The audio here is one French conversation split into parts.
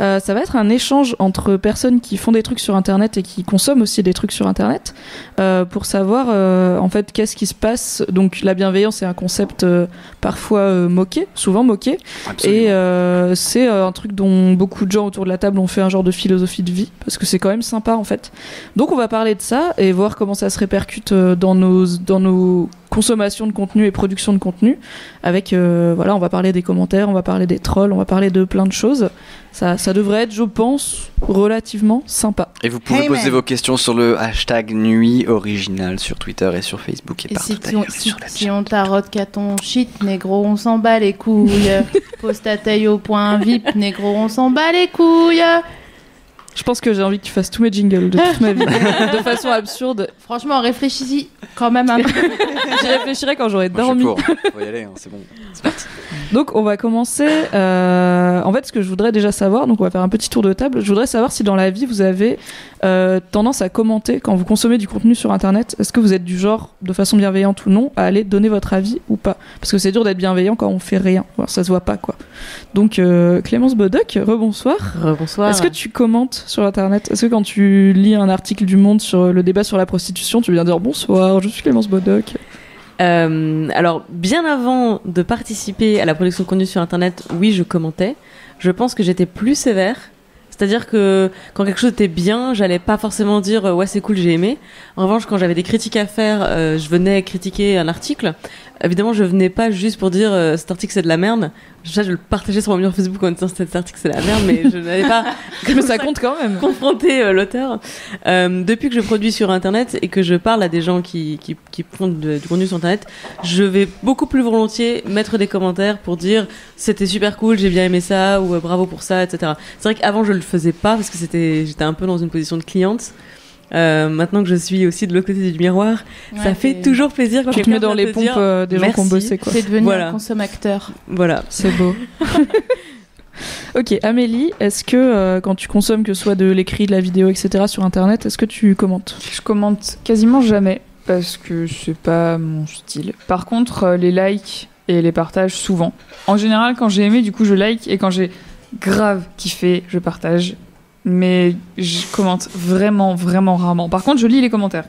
Ça va être un échange entre personnes qui font des trucs sur Internet et qui consomment aussi des trucs sur Internet pour savoir en fait qu'est-ce qui se passe. Donc la bienveillance est un concept parfois moqué, souvent moqué. Absolument. Et c'est un truc dont beaucoup de gens autour de la table ont fait un genre de philosophie de vie parce que c'est quand même sympa en fait. Donc on va parler de ça et voir comment ça se répercute dans nos consommations de contenu et production de contenu avec voilà, on va parler des commentaires, on va parler des trolls, on va parler de plein de choses. Ça devrait être, je pense, relativement sympa. Et vous pouvez poser vos questions sur le hashtag Nuit Originale sur Twitter et sur Facebook et partout ailleurs sur la si on tarote qu'à ton shit, négro, on s'en bat les couilles. Pose ta taille au point VIP, négro, on s'en bat les couilles. Je pense que j'ai envie que tu fasses tous mes jingles de toute ma vie, de façon absurde. Franchement, réfléchis-y quand même un peu. J'y réfléchirai quand j'aurai Moi, dormi. je suis pour. Faut y aller, hein, c'est bon. C'est parti. Donc on va commencer. En fait, ce que je voudrais déjà savoir, donc on va faire un petit tour de table. Je voudrais savoir si dans la vie vous avez tendance à commenter quand vous consommez du contenu sur Internet. Est-ce que vous êtes du genre, de façon bienveillante ou non, à aller donner votre avis ou pas? Parce que c'est dur d'être bienveillant quand on fait rien. Alors, ça se voit pas, quoi. Donc Clémence Bodoc, rebonsoir. Rebonsoir. Est-ce que tu commentes sur Internet? Est-ce que quand tu lis un article du Monde sur le débat sur la prostitution, tu viens dire bonsoir, je suis Clémence Bodoc? Alors, bien avant de participer à la production de contenu sur Internet, oui, je commentais. Je pense que j'étais plus sévère. C'est-à-dire que quand quelque chose était bien, j'allais pas forcément dire ouais c'est cool, j'ai aimé. En revanche, quand j'avais des critiques à faire, je venais critiquer un article. Évidemment, je venais pas juste pour dire cet article c'est de la merde. Ça, je le partageais sur mon mur Facebook en disant cet article c'est de la merde, mais je n'avais pas Mais ça compte quand même. confronté l'auteur. Depuis que je produis sur Internet et que je parle à des gens qui font du contenu sur Internet, je vais beaucoup plus volontiers mettre des commentaires pour dire c'était super cool, j'ai bien aimé ça, ou bravo pour ça, etc. C'est vrai qu'avant je le faisais pas parce que j'étais un peu dans une position de cliente. Maintenant que je suis aussi de l'autre côté du miroir, ça fait toujours plaisir quand tu te mets dans les pompes des gens qui ont bossé, quoi. C'est devenu un consommateur. Voilà, c'est beau. Ok, Amélie, est-ce que quand tu consommes, que ce soit de l'écrit, de la vidéo, etc. sur Internet, est-ce que tu commentes? Je commente quasiment jamais parce que c'est pas mon style. Par contre, les likes et les partages souvent. En général, quand j'ai aimé, du coup, je like, et quand j'ai grave kiffé, je partage. Mais je commente vraiment, vraiment rarement. Par contre, je lis les commentaires.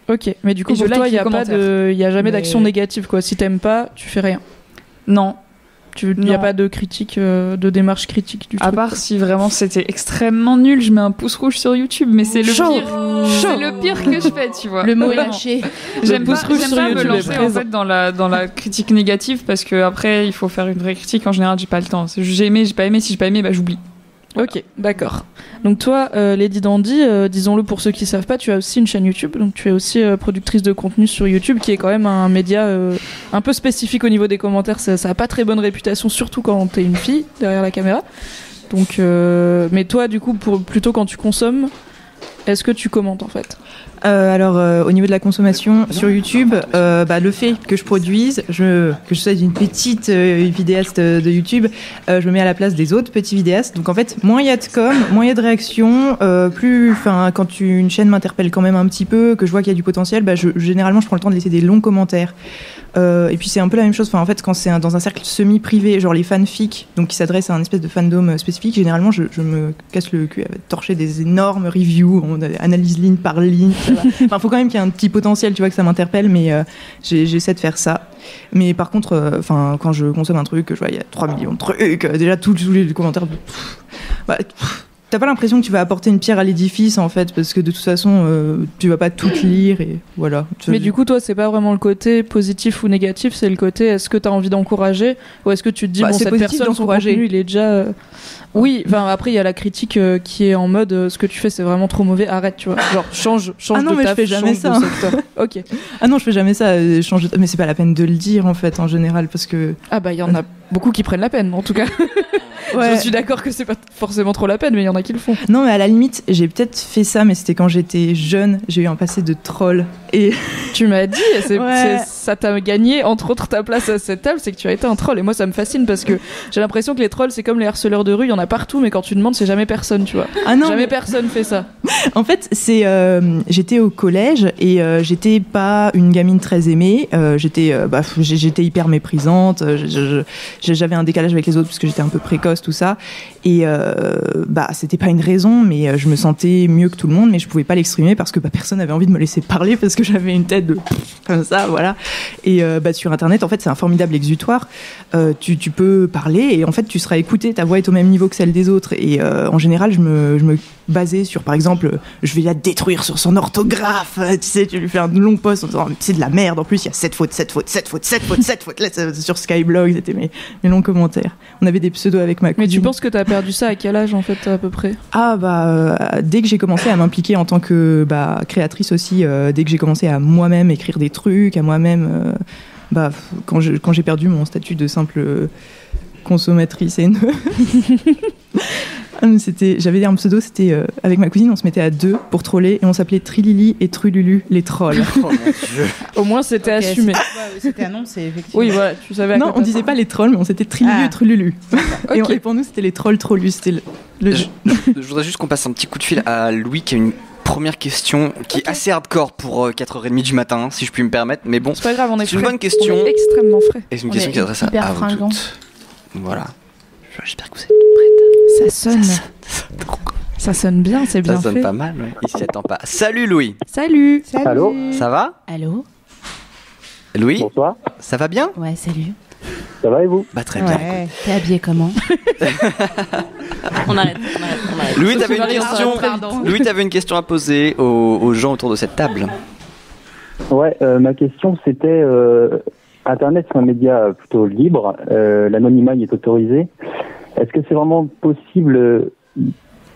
Ok, mais du coup, pour toi, il n'y a jamais d'action négative, quoi. Si t'aimes pas, tu fais rien. Non. Il n'y a pas de critique, de démarche critique du truc. À part si vraiment c'était extrêmement nul, je mets un pouce rouge sur YouTube, mais c'est le pire. C'est le pire que je fais, tu vois. Le mot est lâché. J'aime pas me lancer en fait dans la critique négative parce que après il faut faire une vraie critique. En général, j'ai pas le temps. J'ai aimé, j'ai pas aimé. Si j'ai pas aimé, bah j'oublie. Ok, d'accord. Donc toi, Lady Dandy, disons-le pour ceux qui savent pas, tu as aussi une chaîne YouTube, donc tu es aussi productrice de contenu sur YouTube, qui est quand même un média un peu spécifique au niveau des commentaires. Ça a pas très bonne réputation, surtout quand t'es une fille derrière la caméra. Donc, mais toi, du coup, plutôt quand tu consommes, est-ce que tu commentes en fait? Alors, au niveau de la consommation sur YouTube, le fait que je produise, que je sois une petite vidéaste de YouTube, je me mets à la place des autres petits vidéastes. Donc en fait, moins il y a de com, moins il y a de réactions, quand une chaîne m'interpelle quand même un petit peu, que je vois qu'il y a du potentiel, généralement je prends le temps de laisser des longs commentaires. Et puis c'est un peu la même chose. En fait, quand c'est dans un cercle semi-privé, genre les fanfics, donc qui s'adressent à un espèce de fandom spécifique, généralement je me casse le cul à torcher des énormes reviews, on analyse ligne par ligne. Enfin, faut quand même qu'il y ait un petit potentiel, tu vois, que ça m'interpelle, mais j'essaie de faire ça. Mais par contre, quand je consomme un truc, je vois il y a 3 millions de trucs, déjà tous les commentaires. T'as pas l'impression que tu vas apporter une pierre à l'édifice en fait, parce que de toute façon tu vas pas tout lire et voilà. Mais du coup toi c'est pas vraiment le côté positif ou négatif, c'est le côté est-ce que t'as envie d'encourager ou est-ce que tu te dis cette personne son contenu il est déjà oui, enfin après il y a la critique qui est en mode ce que tu fais c'est vraiment trop mauvais, arrête, tu vois, genre change de taf, change de secteur. Ok. Ah non, je fais jamais ça, change de taf, mais c'est pas la peine de le dire en fait en général parce que il y en a beaucoup qui prennent la peine en tout cas. Ouais. Je suis d'accord que c'est pas forcément trop la peine, mais il y en a qui le font. Non, mais à la limite, j'ai peut-être fait ça, mais c'était quand j'étais jeune. J'ai eu un passé de troll. Et tu m'as dit, ça ça t'a gagné, entre autres, ta place à cette table, c'est que tu as été un troll. Et moi, ça me fascine parce que j'ai l'impression que les trolls, c'est comme les harceleurs de rue, il y en a partout, mais quand tu demandes, c'est jamais personne, tu vois. Ah non, Jamais personne fait ça. En fait, j'étais au collège et j'étais pas une gamine très aimée. J'étais hyper méprisante. J'avais un décalage avec les autres parce que j'étais un peu précoce, tout ça. Et c'était pas une raison, mais je me sentais mieux que tout le monde, mais je pouvais pas l'exprimer parce que personne n'avait envie de me laisser parler parce que j'avais une tête comme ça, voilà. Et sur Internet, en fait, c'est un formidable exutoire. Tu peux parler et en fait, tu seras écouté. Ta voix est au même niveau que celle des autres. Et en général, je me basais sur, par exemple, je vais la détruire sur son orthographe. Tu sais, tu lui fais un long post en disant c'est de la merde. En plus, il y a 7 fautes. Là, sur Skyblog, c'était mes longs commentaires. On avait des pseudos avec ma cousine. Mais tu penses que t'as perdu ça à quel âge, en fait, à peu près? Dès que j'ai commencé à m'impliquer en tant que créatrice aussi, dès que j'ai commencé à moi-même écrire des trucs, à moi-même, quand j'ai perdu mon statut de simple consommatrice haineuse. J'avais un pseudo, c'était avec ma cousine, on se mettait à 2 pour troller et on s'appelait Trilili et Trululu, les trolls. Oh mon Dieu. Au moins, c'était assumé. C'était annoncé, effectivement. Oui, voilà, tu savais. Non, on disait pas les trolls, mais on s'était Trilili et Trululu. Okay. Et pour nous, c'était les trolls trollus. C'était Je voudrais juste qu'on passe un petit coup de fil à Louis qui a une première question qui est assez hardcore pour 4h30 du matin, si je puis me permettre. Mais bon, c'est pas grave, on est c'est une frais. bonne question. On est extrêmement frais. Et c'est une question qui s'adresse à vous toutes. Voilà. J'espère que vous êtes prêtes. Ça sonne bien, c'est bien Ça sonne fait. pas mal, ouais. Il s'y attend pas. Salut Louis. Salut. Allô. Ça va? Allô. Louis, Bonsoir. ça va bien? Ouais, salut. Ça va et vous? Bah très bien. Ouais. T'es habillé comment? On arrête. Louis, t'avais une Marie, on question. s'arrête, pardon. Louis, t'avais une question à poser aux gens autour de cette table. Ouais, ma question c'était Internet c'est un média plutôt libre, l'anonymat y est autorisé. Est-ce que c'est vraiment possible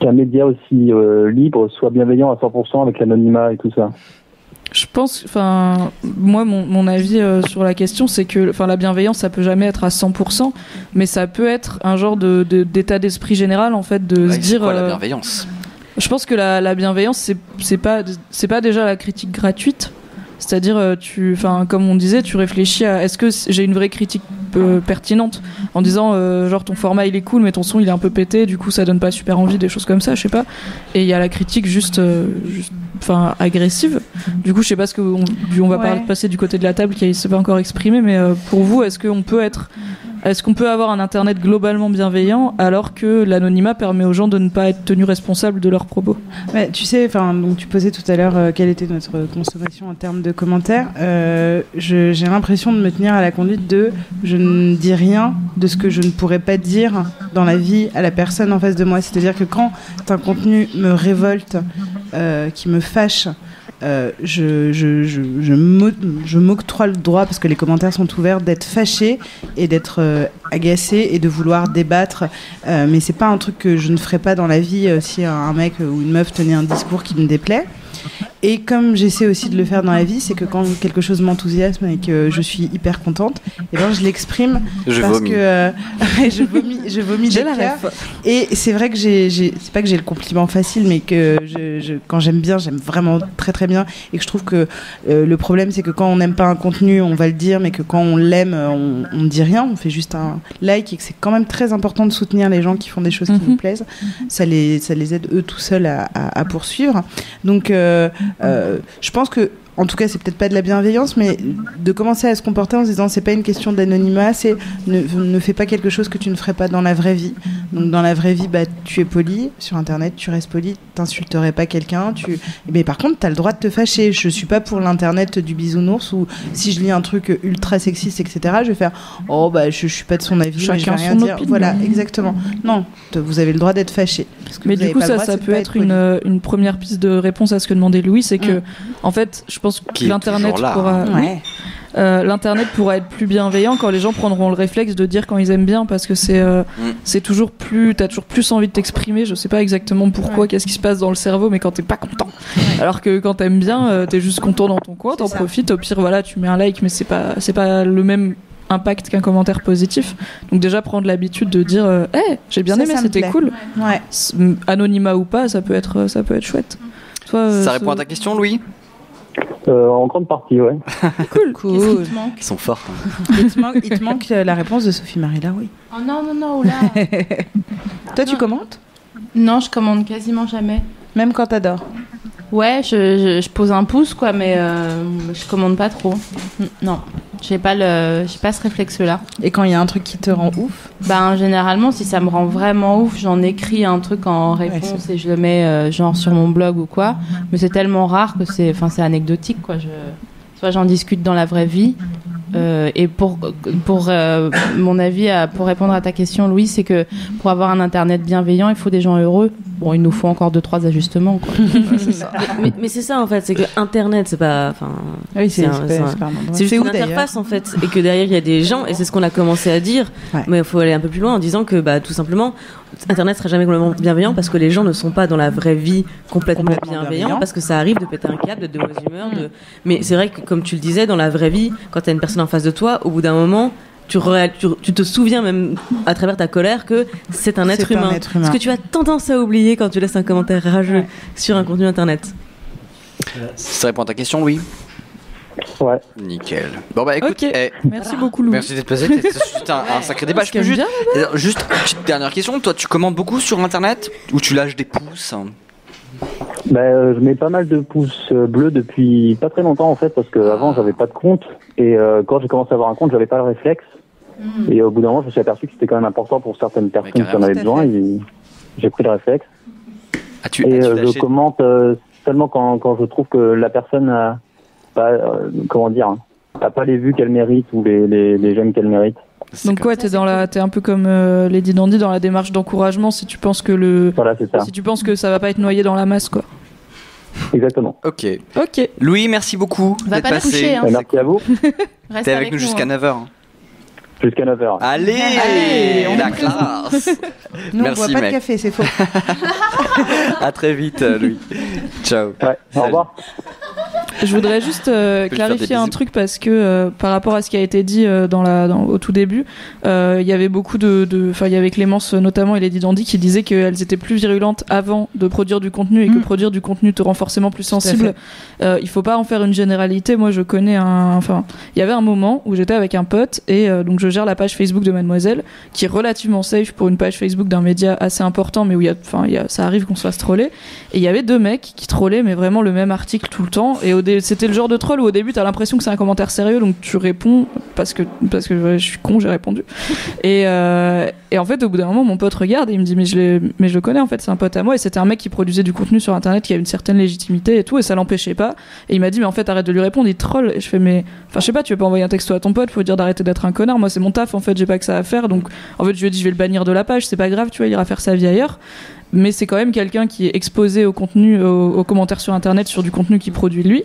qu'un média aussi libre soit bienveillant à 100% avec l'anonymat et tout ça? Je pense, moi, mon avis sur la question, c'est que, la bienveillance, ça peut jamais être à 100%, mais ça peut être un genre d'état d'esprit général, en fait, de se C'est dire. quoi la bienveillance? Je pense que la bienveillance, c'est pas déjà la critique gratuite. C'est-à-dire, comme on disait, tu réfléchis à est-ce que j'ai une vraie critique pertinente en disant genre ton format il est cool mais ton son il est un peu pété, du coup ça donne pas super envie, des choses comme ça, je sais pas. Et il y a la critique juste agressive. Du coup je sais pas ce que on va passer du côté de la table qui s'est pas encore exprimé, mais pour vous est-ce qu'on peut avoir un internet globalement bienveillant alors que l'anonymat permet aux gens de ne pas être tenus responsables de leurs propos? Ouais, tu sais, donc tu posais tout à l'heure quelle était notre consommation en termes de commentaires. J'ai l'impression de me tenir à la conduite de je ne dis rien de ce que je ne pourrais pas dire dans la vie à la personne en face de moi. C'est-à-dire que quand un contenu me révolte, qui me fâche, je m'octroie le droit, parce que les commentaires sont ouverts, d'être fâché et d'être agacé et de vouloir débattre, mais c'est pas un truc que je ne ferais pas dans la vie si un mec ou une meuf tenait un discours qui me déplaît. Et comme j'essaie aussi de le faire dans la vie, c'est que quand quelque chose m'enthousiasme et que je suis hyper contente, et ben je l'exprime que je vomis des cœurs. Et c'est vrai que c'est pas que j'ai le compliment facile, mais que quand j'aime bien, j'aime vraiment très très bien, et que je trouve que le problème c'est que quand on n'aime pas un contenu, on va le dire, mais que quand on l'aime, on ne dit rien, on fait juste un like, et que c'est quand même très important de soutenir les gens qui font des choses qui nous plaisent. Ça les aide eux tout seuls à poursuivre. Donc je pense que, en tout cas, c'est peut-être pas de la bienveillance, mais de commencer à se comporter en se disant c'est pas une question d'anonymat, c'est ne fais pas quelque chose que tu ne ferais pas dans la vraie vie. Donc dans la vraie vie, tu es poli, sur internet tu restes poli, t'insulterais pas quelqu'un, mais par contre t'as le droit de te fâcher. Je suis pas pour l'internet du bisounours où si je lis un truc ultra sexiste, etc., je vais faire je suis pas de son avis, mais je vais rien dire. Voilà, exactement. Non, vous avez le droit d'être fâché. Mais du coup ça peut être une première piste de réponse à ce que demandait Louis, c'est que en fait je pense que l'internet pourra être plus bienveillant quand les gens prendront le réflexe de dire quand ils aiment bien, parce que c'est toujours plus, t'as toujours plus envie de t'exprimer. Je sais pas exactement pourquoi, qu'est-ce qui se passe dans le cerveau, mais quand t'es pas content, alors que quand t'aimes bien, t'es juste content dans ton coin, t'en profites, au pire voilà, tu mets un like, mais c'est pas le même impact qu'un commentaire positif. Donc déjà prendre l'habitude de dire j'ai bien aimé, c'était cool. Anonymat ou pas, ça peut être chouette. Toi, ça répond à ta question, Louis? En grande partie, ouais. Cool. Qu'est-ce qui te manque? Ils sont forts. Il te manque la réponse de Sophie-Marie Laroui. Oh non, oula. Toi, tu commentes? Non, je commande quasiment jamais. Même quand t'adores? Ouais, je pose un pouce, quoi, mais je commande pas trop. Non, j'ai pas ce réflexe-là. Et quand il y a un truc qui te rend ouf? Ben, généralement, si ça me rend vraiment ouf, j'en écris un truc en réponse et je le mets genre sur mon blog ou quoi. Mais c'est tellement rare que c'est anecdotique, quoi. Soit j'en discute dans la vraie vie. Et pour mon avis, pour répondre à ta question, Louis, c'est que pour avoir un internet bienveillant, il faut des gens heureux. Bon, il nous faut encore 2-3 ajustements, quoi. C'est ça. Mais c'est ça en fait, c'est que Internet, c'est pas. Oui, c'est juste une interface en fait, et que derrière il y a des gens, et c'est ce qu'on a commencé à dire. Ouais. Mais il faut aller un peu plus loin en disant que tout simplement, Internet sera jamais complètement bienveillant parce que les gens ne sont pas dans la vraie vie complètement bienveillants, parce que ça arrive de péter un câble, d'être de mauvaise humeur. Mais c'est vrai que comme tu le disais, dans la vraie vie, quand t'as une personne en face de toi, au bout d'un moment, tu te souviens même à travers ta colère que c'est un être humain. Ce que tu as tendance à oublier quand tu laisses un commentaire rageux sur un contenu internet. Ça répond à ta question, Louis? Ouais. Nickel. Bon bah écoute, merci beaucoup, Louis. Merci d'être passé. C'était un sacré débat. Je peux juste une petite dernière question. Toi, tu commandes beaucoup sur internet ou tu lâches des pouces? Je mets pas mal de pouces bleus depuis pas très longtemps en fait, parce qu'avant j'avais pas de compte et quand j'ai commencé à avoir un compte, j'avais pas le réflexe. Et au bout d'un moment, je me suis aperçu que c'était quand même important pour certaines personnes qui en avaient besoin. Et j'ai pris le réflexe. Je commente seulement quand je trouve que la personne a pas les vues qu'elle mérite ou les j'aime qu'elle mérite. Donc ouais, t'es un peu comme Lady Dandy dans la démarche d'encouragement si tu penses que si tu penses que ça va pas être noyé dans la masse, quoi. Exactement. Ok. Louis, merci beaucoup d'être passé. Coucher, hein. Merci à vous. T'es avec nous jusqu'à 9h. Jusqu'à 9h. Allez, la classe. Nous, merci, on boit pas mec. de café, c'est faux. À très vite, Louis. Ciao. Ouais, au revoir. Je voudrais juste clarifier un truc parce que par rapport à ce qui a été dit au tout début, il y avait beaucoup il y avait Clémence notamment et Lady Dandy qui disaient qu'elles étaient plus virulentes avant de produire du contenu et que produire du contenu te rend forcément plus sensible. Il faut pas en faire une généralité. Moi, je connais il y avait un moment où j'étais avec un pote et donc je gère la page Facebook de Mademoiselle qui est relativement safe pour une page Facebook d'un média assez important, mais où ça arrive qu'on se fasse troller. Et il y avait deux mecs qui trollaient, mais vraiment le même article tout le temps. Et c'était le genre de troll où au début t'as l'impression que c'est un commentaire sérieux, donc tu réponds parce que je suis con, j'ai répondu. Et en fait, au bout d'un moment, mon pote regarde et il me dit mais je le connais en fait, c'est un pote à moi et c'était un mec qui produisait du contenu sur internet qui avait une certaine légitimité et tout, et ça l'empêchait pas. Et il m'a dit mais en fait arrête de lui répondre, il troll. Et je fais mais je sais pas, tu veux pas envoyer un texto à ton pote, faut dire d'arrêter d'être un connard. Moi c'est mon taf en fait, j'ai pas que ça à faire, donc en fait je lui ai dit je vais le bannir de la page, c'est pas grave, tu vois, il ira faire sa vie ailleurs. Mais c'est quand même quelqu'un qui est exposé au contenu, aux commentaires sur internet sur du contenu qu'il produit lui,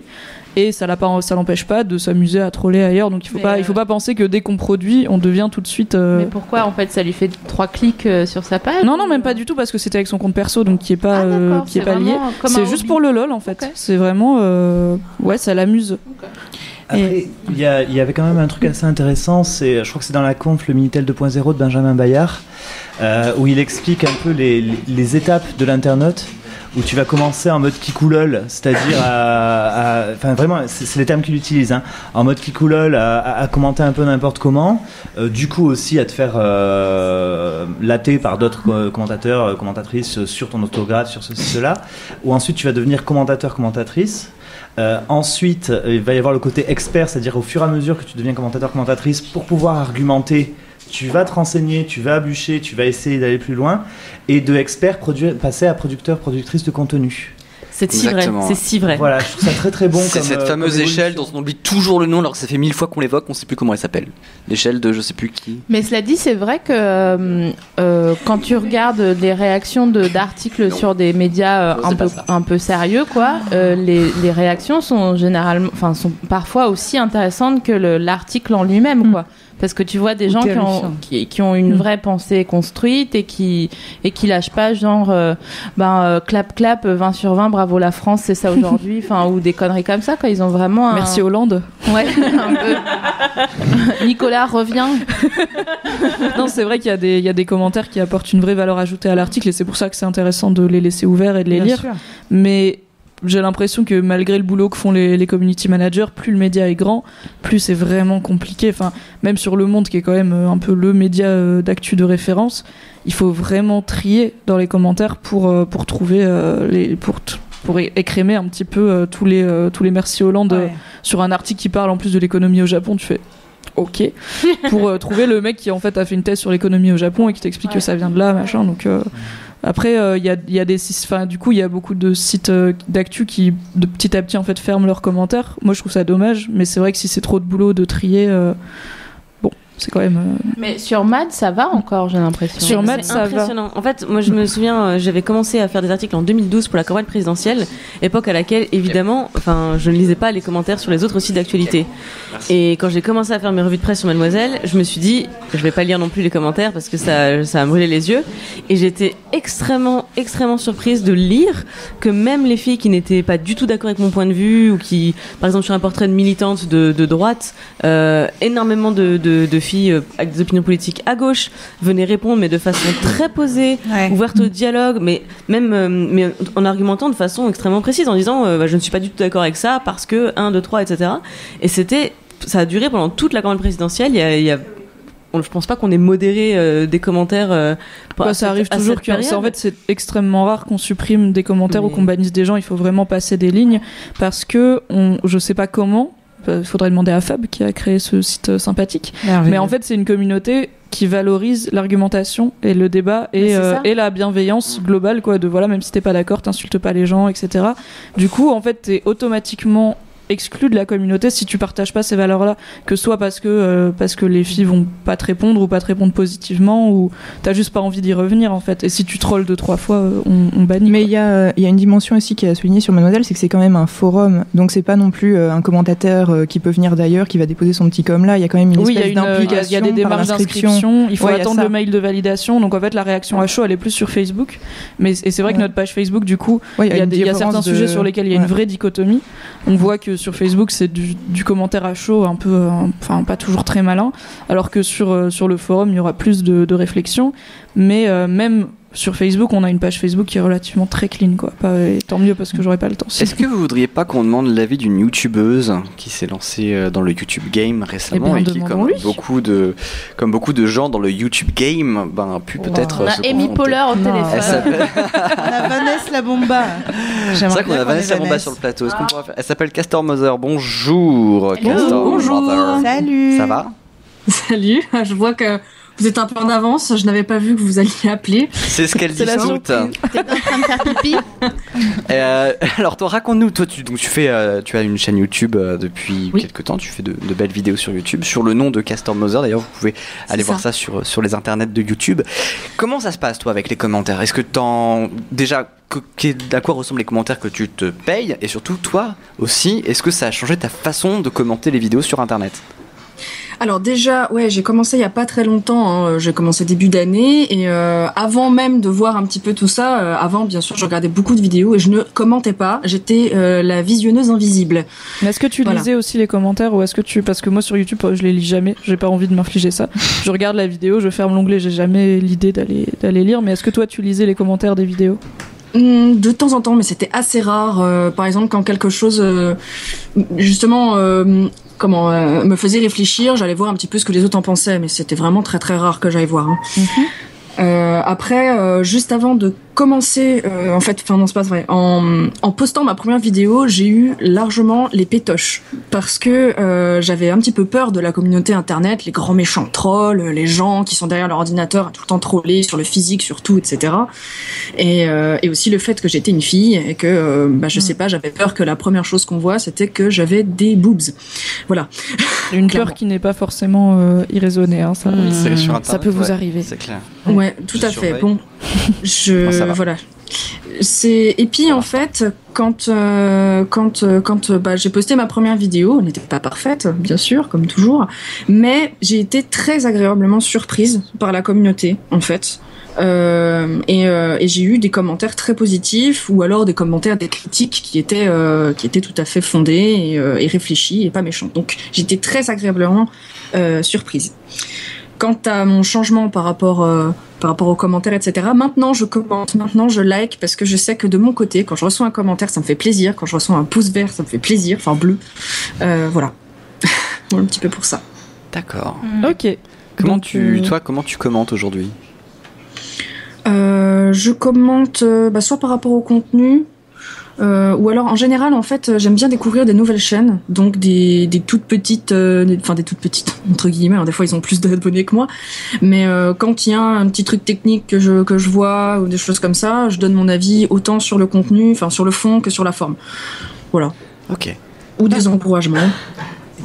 et ça l'empêche pas de s'amuser à troller ailleurs. Donc il faut pas penser que dès qu'on produit on devient tout de suite Mais pourquoi en fait ça lui fait 3 clics sur sa page? Non, même pas du tout, parce que c'était avec son compte perso, donc qui est pas lié. C'est juste pour le lol en fait. Okay. C'est vraiment ça l'amuse. Okay. Après, il y avait quand même un truc assez intéressant, je crois que c'est dans la conf, le Minitel 2.0 de Benjamin Bayard, où il explique un peu les étapes de l'internaute, où tu vas commencer en mode kikoulol, c'est-à-dire enfin vraiment, c'est les termes qu'il utilise, hein, en mode kikoulol, à commenter un peu n'importe comment, du coup aussi à te faire latter par d'autres commentateurs, commentatrices sur ton orthographe, sur ceci, cela, ou ensuite tu vas devenir commentateur, commentatrice. Ensuite, il va y avoir le côté expert, c'est-à-dire au fur et à mesure que tu deviens commentateur, commentatrice, pour pouvoir argumenter, tu vas te renseigner, tu vas bûcher, tu vas essayer d'aller plus loin, et de expert passer à producteur, productrice de contenu. C'est si vrai, c'est si vrai. Voilà, je trouve ça très très bon. C'est cette fameuse échelle dont on oublie toujours le nom, alors que ça fait 1000 fois qu'on l'évoque, on sait plus comment elle s'appelle. L'échelle de je sais plus qui. Mais cela dit, c'est vrai que quand tu regardes les réactions d'articles sur des médias un peu sérieux, quoi, les réactions sont sont parfois aussi intéressantes que l'article en lui-même, quoi. Parce que tu vois des gens qui ont une vraie pensée construite et qui lâchent pas genre clap clap 20 sur 20 bravo la France c'est ça aujourd'hui, ou des conneries comme ça, quoi. Ils ont vraiment merci Hollande. Ouais, un peu. Nicolas revient. Non, c'est vrai qu'il y a des commentaires qui apportent une vraie valeur ajoutée à l'article et c'est pour ça que c'est intéressant de les laisser ouverts et de les lire. Sûr. Mais j'ai l'impression que malgré le boulot que font les community managers, plus le média est grand, plus c'est vraiment compliqué. Enfin, même sur Le Monde, qui est quand même un peu le média d'actu de référence, il faut vraiment trier dans les commentaires pour trouver pour écrémer un petit peu tous les merci Hollande sur un article qui parle en plus de l'économie au Japon. Tu fais ok pour trouver le mec qui en fait a fait une thèse sur l'économie au Japon et qui t'explique que ça vient de là, machin. Donc après il y a des, enfin du coup il y a beaucoup de sites d'actu qui de petit à petit en fait ferment leurs commentaires. Moi je trouve ça dommage, mais c'est vrai que si c'est trop de boulot de trier, bon c'est quand même. Mais sur Mad ça va encore, j'ai l'impression. Sur Mad ça va. Impressionnant. En fait, moi je me souviens, j'avais commencé à faire des articles en 2012 pour la campagne présidentielle, époque à laquelle évidemment, enfin, je ne lisais pas les commentaires sur les autres sites d'actualité. Et quand j'ai commencé à faire mes revues de presse sur Mademoiselle, je me suis dit, je vais pas lire non plus les commentaires parce que ça va me brûler les yeux. Et j'étais extrêmement surprise de lire que même les filles qui n'étaient pas du tout d'accord avec mon point de vue ou qui, par exemple, sur un portrait de militante de droite, énormément de filles avec des opinions politiques à gauche venaient répondre, mais de façon très posée, ouverte au dialogue, mais même mais en argumentant de façon extrêmement précise, en disant je ne suis pas du tout d'accord avec ça parce que 1, 2, 3, etc. Et ça a duré pendant toute la campagne présidentielle. Je pense pas qu'on ait modéré des commentaires. Ça arrive toujours en fait, c'est extrêmement rare qu'on supprime des commentaires ou qu'on bannisse des gens. Il faut vraiment passer des lignes parce que je sais pas comment. Il faudrait demander à Fab qui a créé ce site sympathique. Mais en fait, c'est une communauté qui valorise l'argumentation et le débat et la bienveillance globale, quoi. De voilà, même si t'es pas d'accord, t'insultes pas les gens, etc. Du coup, en fait, t'es automatiquement exclu de la communauté si tu partages pas ces valeurs-là, que ce soit parce que les filles vont pas te répondre ou pas te répondre positivement ou t'as juste pas envie d'y revenir en fait. Et si tu trolls 2-3 fois, on bannit. Mais il y a une dimension aussi qui est à souligner sur Mademoiselle, c'est que c'est quand même un forum, donc c'est pas non plus un commentateur qui peut venir d'ailleurs, qui va déposer son petit com là. Il y a quand même une espèce d'implication. Il y a des démarches d'inscription. Il faut attendre le mail de validation. Donc en fait, la réaction à chaud, elle est plus sur Facebook. Et c'est vrai que notre page Facebook, du coup, il y a certains sujets sur lesquels il y a une vraie dichotomie. On voit que sur Facebook, c'est du commentaire à chaud, un peu, enfin pas toujours très malin, alors que sur le forum, il y aura plus de réflexion. Mais même sur Facebook, on a une page Facebook qui est relativement très clean, quoi. Et tant mieux parce que j'aurais pas le temps. Est-ce que vous voudriez pas qu'on demande l'avis d'une youtubeuse qui s'est lancée dans le YouTube game récemment et qui, comme beaucoup de gens dans le YouTube game, a pu peut-être. On a Amy Poehler au téléphone. On a Vanessa la Bomba. C'est vrai qu'on a Vanessa la Bomba sur le plateau. Est-ce qu'on pourrait faire... Elle s'appelle Castor Mother. Bonjour, Castor Mother. Salut. Ça va? Salut. Je vois que vous êtes un peu en avance, je n'avais pas vu que vous alliez appeler. C'est ce qu'elle dit toute. T'es en train de faire pipi. Alors toi, raconte-nous, toi tu as une chaîne YouTube depuis quelques temps, tu fais de belles vidéos sur YouTube, sur le nom de Castor Mother, d'ailleurs vous pouvez aller voir ça sur les internets de YouTube. Comment ça se passe toi avec les commentaires? Est-ce que déjà, à quoi ressemblent les commentaires que tu te payes? Et surtout toi aussi, est-ce que ça a changé ta façon de commenter les vidéos sur Internet? Alors déjà, j'ai commencé il y a pas très longtemps, hein. J'ai commencé début d'année et avant même de voir un petit peu tout ça, avant bien sûr je regardais beaucoup de vidéos et je ne commentais pas, j'étais la visionneuse invisible. Mais est-ce que tu lisais aussi les commentaires ou est-ce que parce que moi sur YouTube je les lis jamais, j'ai pas envie de m'infliger ça. Je regarde la vidéo, je ferme l'onglet, j'ai jamais l'idée d'aller lire, mais est-ce que toi tu lisais les commentaires des vidéos? De temps en temps, mais c'était assez rare. Par exemple, quand quelque chose, justement, me faisait réfléchir, j'allais voir un petit peu ce que les autres en pensaient, mais c'était vraiment très très rare que j'aille voir. Hein. Après, juste avant de commencer, c'est pas vrai. En postant ma première vidéo, j'ai eu largement les pétoches parce que j'avais un petit peu peur de la communauté internet, les grands méchants trolls, les gens qui sont derrière leur ordinateur à tout le temps troller sur le physique, sur tout, etc. Et aussi le fait que j'étais une fille et que, je sais pas, j'avais peur que la première chose qu'on voit, c'était que j'avais des boobs. Voilà. Une peur qui n'est pas forcément irraisonnée, hein, ça, sur Internet, ça peut vous arriver. C'est clair. Ouais, tout à fait. Bon, voilà. Et puis en fait, quand j'ai posté ma première vidéo, elle n'était pas parfaite, bien sûr, comme toujours, mais j'ai été très agréablement surprise par la communauté, en fait. Et j'ai eu des commentaires très positifs ou alors des commentaires, des critiques qui étaient tout à fait fondés et réfléchis et pas méchants. Donc j'étais très agréablement surprise. quant à mon changement par rapport aux commentaires, etc. Maintenant, je commente, maintenant je like, parce que je sais que de mon côté, quand je reçois un commentaire, ça me fait plaisir. Quand je reçois un pouce vert, ça me fait plaisir, enfin bleu. Voilà. Un petit peu pour ça. D'accord. Ok. Comment tu commentes aujourd'hui ? Je commente soit par rapport au contenu, ou alors en général, en fait, j'aime bien découvrir des nouvelles chaînes, donc des toutes petites, des toutes petites entre guillemets. Des fois, ils ont plus d'abonnés que moi, mais quand il y a un petit truc technique que je vois ou des choses comme ça, je donne mon avis autant sur le contenu, enfin sur le fond que sur la forme. Voilà. Ok. Ou des encouragements.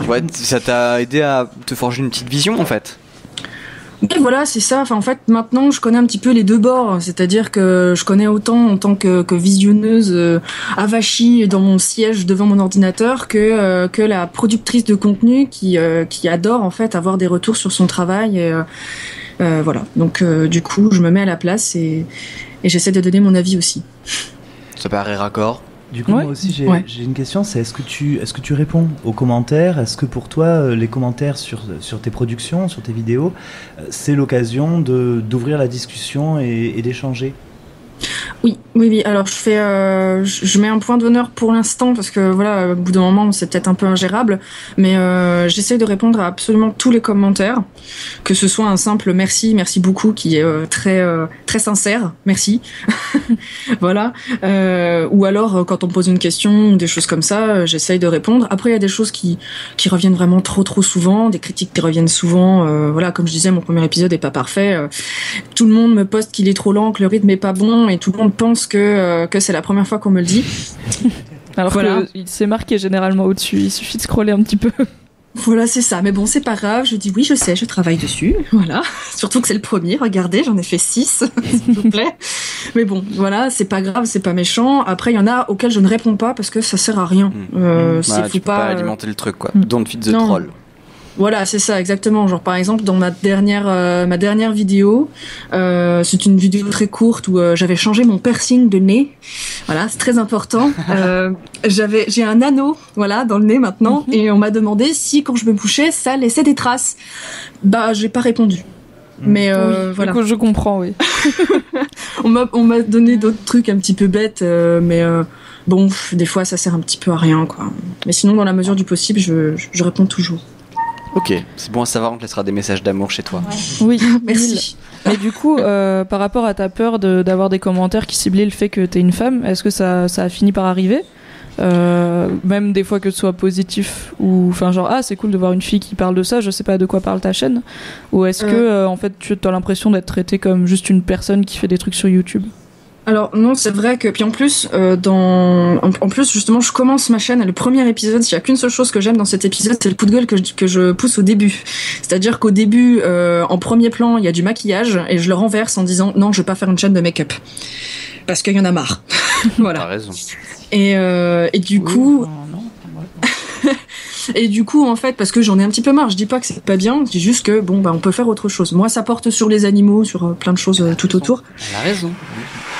Ouais, ça t'a aidé à te forger une petite vision en fait. Et voilà, c'est ça. Enfin, en fait, maintenant, je connais un petit peu les deux bords. C'est-à-dire que je connais autant en tant que visionneuse avachie dans mon siège devant mon ordinateur que la productrice de contenu qui adore en fait avoir des retours sur son travail. Et, voilà. Donc, du coup, je me mets à la place et j'essaie de donner mon avis aussi. Ça paraît raccord. Du coup, moi aussi, j'ai une question, c'est est-ce que tu réponds aux commentaires ? Est-ce que pour toi, les commentaires sur tes productions, sur tes vidéos, c'est l'occasion d'ouvrir la discussion et d'échanger ? Oui. Alors je mets un point d'honneur pour l'instant parce que voilà, au bout d'un moment c'est peut-être un peu ingérable, mais j'essaie de répondre à absolument tous les commentaires, que ce soit un simple merci beaucoup qui est très sincère, merci, voilà, ou alors quand on me pose une question ou des choses comme ça, j'essaie de répondre. Après il y a des choses qui reviennent vraiment trop souvent, des critiques qui reviennent souvent, voilà, comme je disais, mon premier épisode est pas parfait, tout le monde me poste qu'il est trop lent, que le rythme est pas bon, et tout le monde pense que c'est la première fois qu'on me le dit. Alors voilà. Que c'est marqué généralement au-dessus, il suffit de scroller un petit peu. Voilà, c'est ça. Mais bon, c'est pas grave. Je dis oui, je sais, je travaille dessus. Voilà. Surtout que c'est le premier. Regardez, j'en ai fait 6, s'il vous plaît. Mais bon, voilà, c'est pas grave, c'est pas méchant. Après, il y en a auxquels je ne réponds pas parce que ça sert à rien. Tu peux pas alimenter le truc, quoi. Don't feed the troll. Voilà, c'est ça, exactement. Genre, par exemple, dans ma dernière vidéo, c'est une vidéo très courte où j'avais changé mon piercing de nez. Voilà, c'est très important. J'ai un anneau, voilà, dans le nez maintenant, et on m'a demandé si, quand je me bouchais, ça laissait des traces. Bah, j'ai pas répondu. Mais voilà. Je comprends, oui. on m'a donné d'autres trucs un petit peu bêtes, mais bon, des fois, ça sert un petit peu à rien, quoi. Mais sinon, dans la mesure du possible, je réponds toujours. Ok, c'est bon à savoir, on te laissera des messages d'amour chez toi. Oui, merci. Et du coup, par rapport à ta peur d'avoir des commentaires qui ciblaient le fait que t'es une femme, est-ce que ça a fini par arriver ? Même des fois que ce soit positif ou enfin genre c'est cool de voir une fille qui parle de ça, je sais pas de quoi parle ta chaîne, ou est-ce que en fait tu as l'impression d'être traitée comme juste une personne qui fait des trucs sur YouTube ? Alors non, c'est vrai que puis en plus en plus justement je commence ma chaîne, le premier épisode, s'il y a qu'une seule chose que j'aime dans cet épisode, c'est le coup de gueule que je pousse au début. C'est-à-dire qu'au début en premier plan, il y a du maquillage et je le renverse en disant non, je vais pas faire une chaîne de make-up. Parce qu'il y en a marre. Voilà. T'as raison. Et du coup et du coup, en fait, parce que j'en ai un petit peu marre, je dis pas que c'est pas bien, je dis juste que bon, on peut faire autre chose. Moi, ça porte sur les animaux, sur plein de choses tout autour. Elle a raison.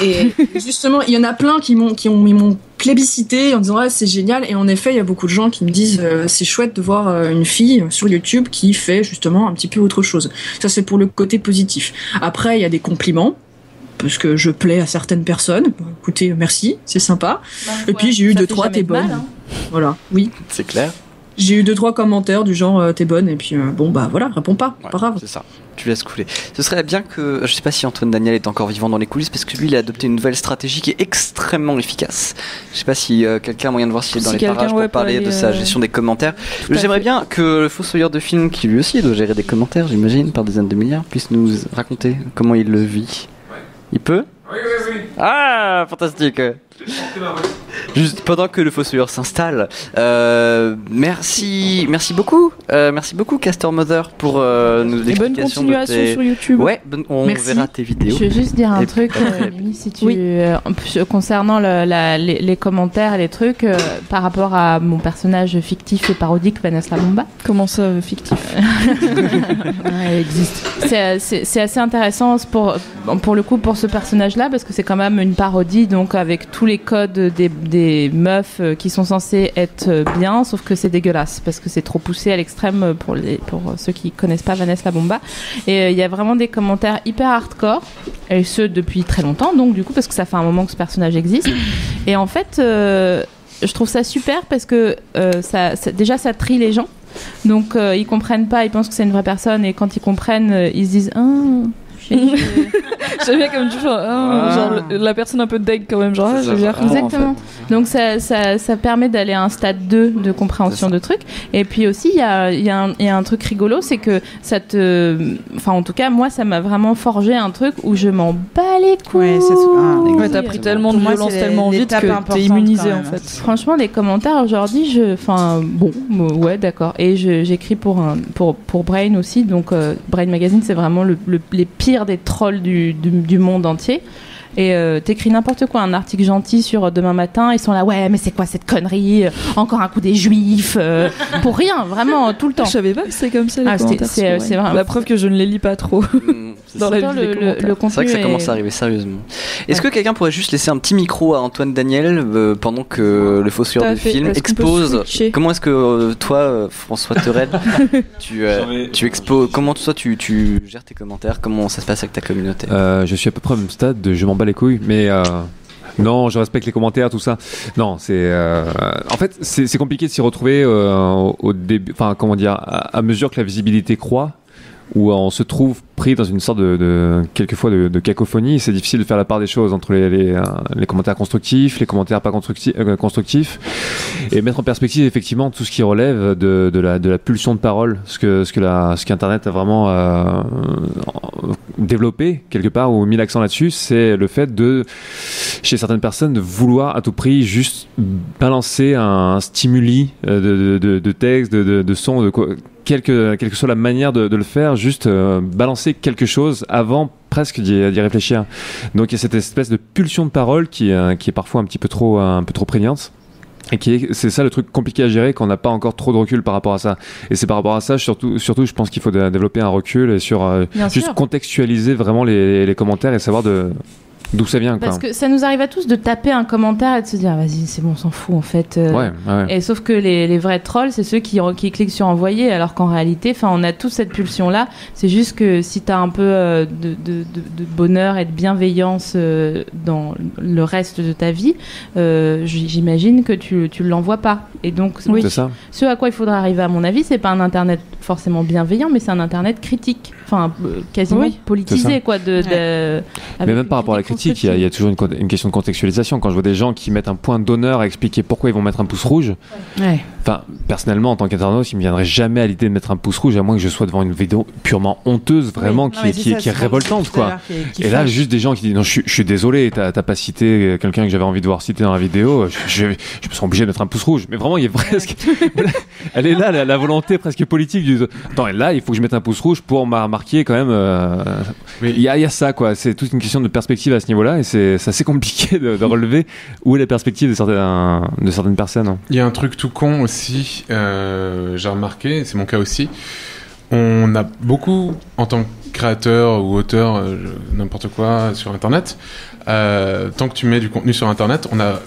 Et justement, il y en a plein qui m'ont plébiscité en disant c'est génial. Et en effet, il y a beaucoup de gens qui me disent c'est chouette de voir une fille sur YouTube qui fait justement un petit peu autre chose. Ça, c'est pour le côté positif. Après, il y a des compliments. Parce que je plais à certaines personnes. Bon, écoutez, merci, c'est sympa. Et puis j'ai eu 2-3 t'es bonne. Hein. Voilà, oui. C'est clair. J'ai eu 2-3 commentaires du genre t'es bonne et puis bon bah voilà, réponds pas, pas grave. C'est ça. Tu laisses couler. Ce serait bien que, je sais pas si Antoine Daniel est encore vivant dans les coulisses, parce que lui il a adopté une nouvelle stratégie qui est extrêmement efficace. Je sais pas si quelqu'un a moyen de voir s'il est dans les parages pour parler de sa gestion des commentaires. J'aimerais bien que le fossoyeur de film, qui lui aussi doit gérer des commentaires, j'imagine, par dizaines de milliards, puisse nous raconter comment il le vit. Il peut ? Oui. Ah, fantastique. Juste pendant que le fossoyeur s'installe, merci beaucoup Castor Mother pour nous l'explication. Et bonne continuation sur YouTube. Ouais, on verra tes vidéos. Je veux juste dire un truc, si tu concernant les commentaires et les trucs par rapport à mon personnage fictif et parodique Vanessa Lomba. Comment ça fictif? Elle existe. C'est assez intéressant pour le coup pour ce personnage-là parce que c'est quand même une parodie donc avec tous tous les codes des meufs qui sont censés être bien, sauf que c'est dégueulasse parce que c'est trop poussé à l'extrême pour ceux qui connaissent pas Vanessa La Bomba. Et il y a vraiment des commentaires hyper hardcore, et ce depuis très longtemps, donc du coup parce que ça fait un moment que ce personnage existe. Et en fait, je trouve ça super parce que déjà ça trie les gens. Donc ils comprennent pas, ils pensent que c'est une vraie personne, et quand ils comprennent, ils se disent j'aime bien comme tu fais genre la personne un peu deg quand même, genre exactement en fait. Donc ça permet d'aller à un stade 2 de compréhension de trucs. Et puis aussi il y a un truc rigolo, c'est que en tout cas moi ça m'a vraiment forgé un truc où je m'en bats les couilles. T'as pris tellement de violence tellement vite que t'es immunisé en fait. Franchement les commentaires aujourd'hui ouais d'accord. Et j'écris pour Brain aussi, donc Brain Magazine c'est vraiment les pires des trolls du monde entier. Et t'écris n'importe quoi, un article gentil sur Demain Matin, ils sont là, ouais mais c'est quoi cette connerie, encore un coup des juifs, pour rien, vraiment tout le temps. Je savais pas que c'est comme ça les commentaires. C'est vraiment la preuve que je ne les lis pas trop dans la vie des commentaires. C'est vrai que ça commence à arriver sérieusement. Est-ce que quelqu'un pourrait juste laisser un petit micro à Antoine Daniel pendant que le fossoyeur de film expose comment est-ce que toi François Terrel tu exposes, comment toi tu gères tes commentaires, comment ça se passe avec ta communauté? Je suis à peu près au même stade de je m'en bats les couilles, mais non, je respecte les commentaires, tout ça. Non, en fait, c'est compliqué de s'y retrouver au début, enfin, comment dire, à mesure que la visibilité croît, où on se trouve pris dans une sorte quelquefois de cacophonie. C'est difficile de faire la part des choses entre les commentaires constructifs, les commentaires pas constructifs, et mettre en perspective effectivement tout ce qui relève de la pulsion de parole, ce qu'Internet a vraiment développé quelque part, ou mis l'accent là-dessus, c'est le fait chez certaines personnes, de vouloir à tout prix juste balancer un stimuli de texte, de son, de quoi, quelle que soit la manière de le faire, juste balancer quelque chose avant presque d'y réfléchir. Donc il y a cette espèce de pulsion de parole qui est parfois un peu trop prégnante. Et c'est ça le truc compliqué à gérer quand on n'a pas encore trop de recul par rapport à ça. Et c'est par rapport à ça, surtout je pense qu'il faut développer un recul et juste contextualiser vraiment les commentaires et savoir d'où ça vient, quoi. Parce que ça nous arrive à tous de taper un commentaire et de se dire vas-y c'est bon, on s'en fout en fait. Ouais. Et sauf que les vrais trolls, c'est ceux qui cliquent sur envoyer, alors qu'en réalité, on a tous cette pulsion là. C'est juste que si t'as un peu de bonheur et de bienveillance dans le reste de ta vie, j'imagine que tu l'envoies pas. Et donc c'est ça. Ce à quoi il faudra arriver, à mon avis, c'est pas un internet forcément bienveillant, mais c'est un internet critique, quasiment politisé, quoi. Mais même par rapport à la critique, il y a toujours une question de contextualisation. Quand je vois des gens qui mettent un point d'honneur à expliquer pourquoi ils vont mettre un pouce rouge, personnellement, en tant qu'internaute, il me viendrait jamais à l'idée de mettre un pouce rouge, à moins que je sois devant une vidéo purement honteuse, vraiment, qui est révoltante, quoi. Et là, juste des gens qui disent non, je suis désolé, t'as pas cité quelqu'un que j'avais envie de voir citer dans la vidéo, je me sens obligé de mettre un pouce rouge. Mais vraiment, il y a presque, elle est là, la volonté presque politique attends, là, il faut que je mette un pouce rouge pour marquer quand même. Il y a ça, quoi. C'est toute une question de perspective à ce niveau-là, et c'est assez compliqué de relever où est la perspective de certaines personnes. Il y a un truc tout con aussi, j'ai remarqué, c'est mon cas aussi. On a beaucoup, en tant que créateur ou auteur, n'importe quoi sur Internet, tant que tu mets du contenu sur Internet, on a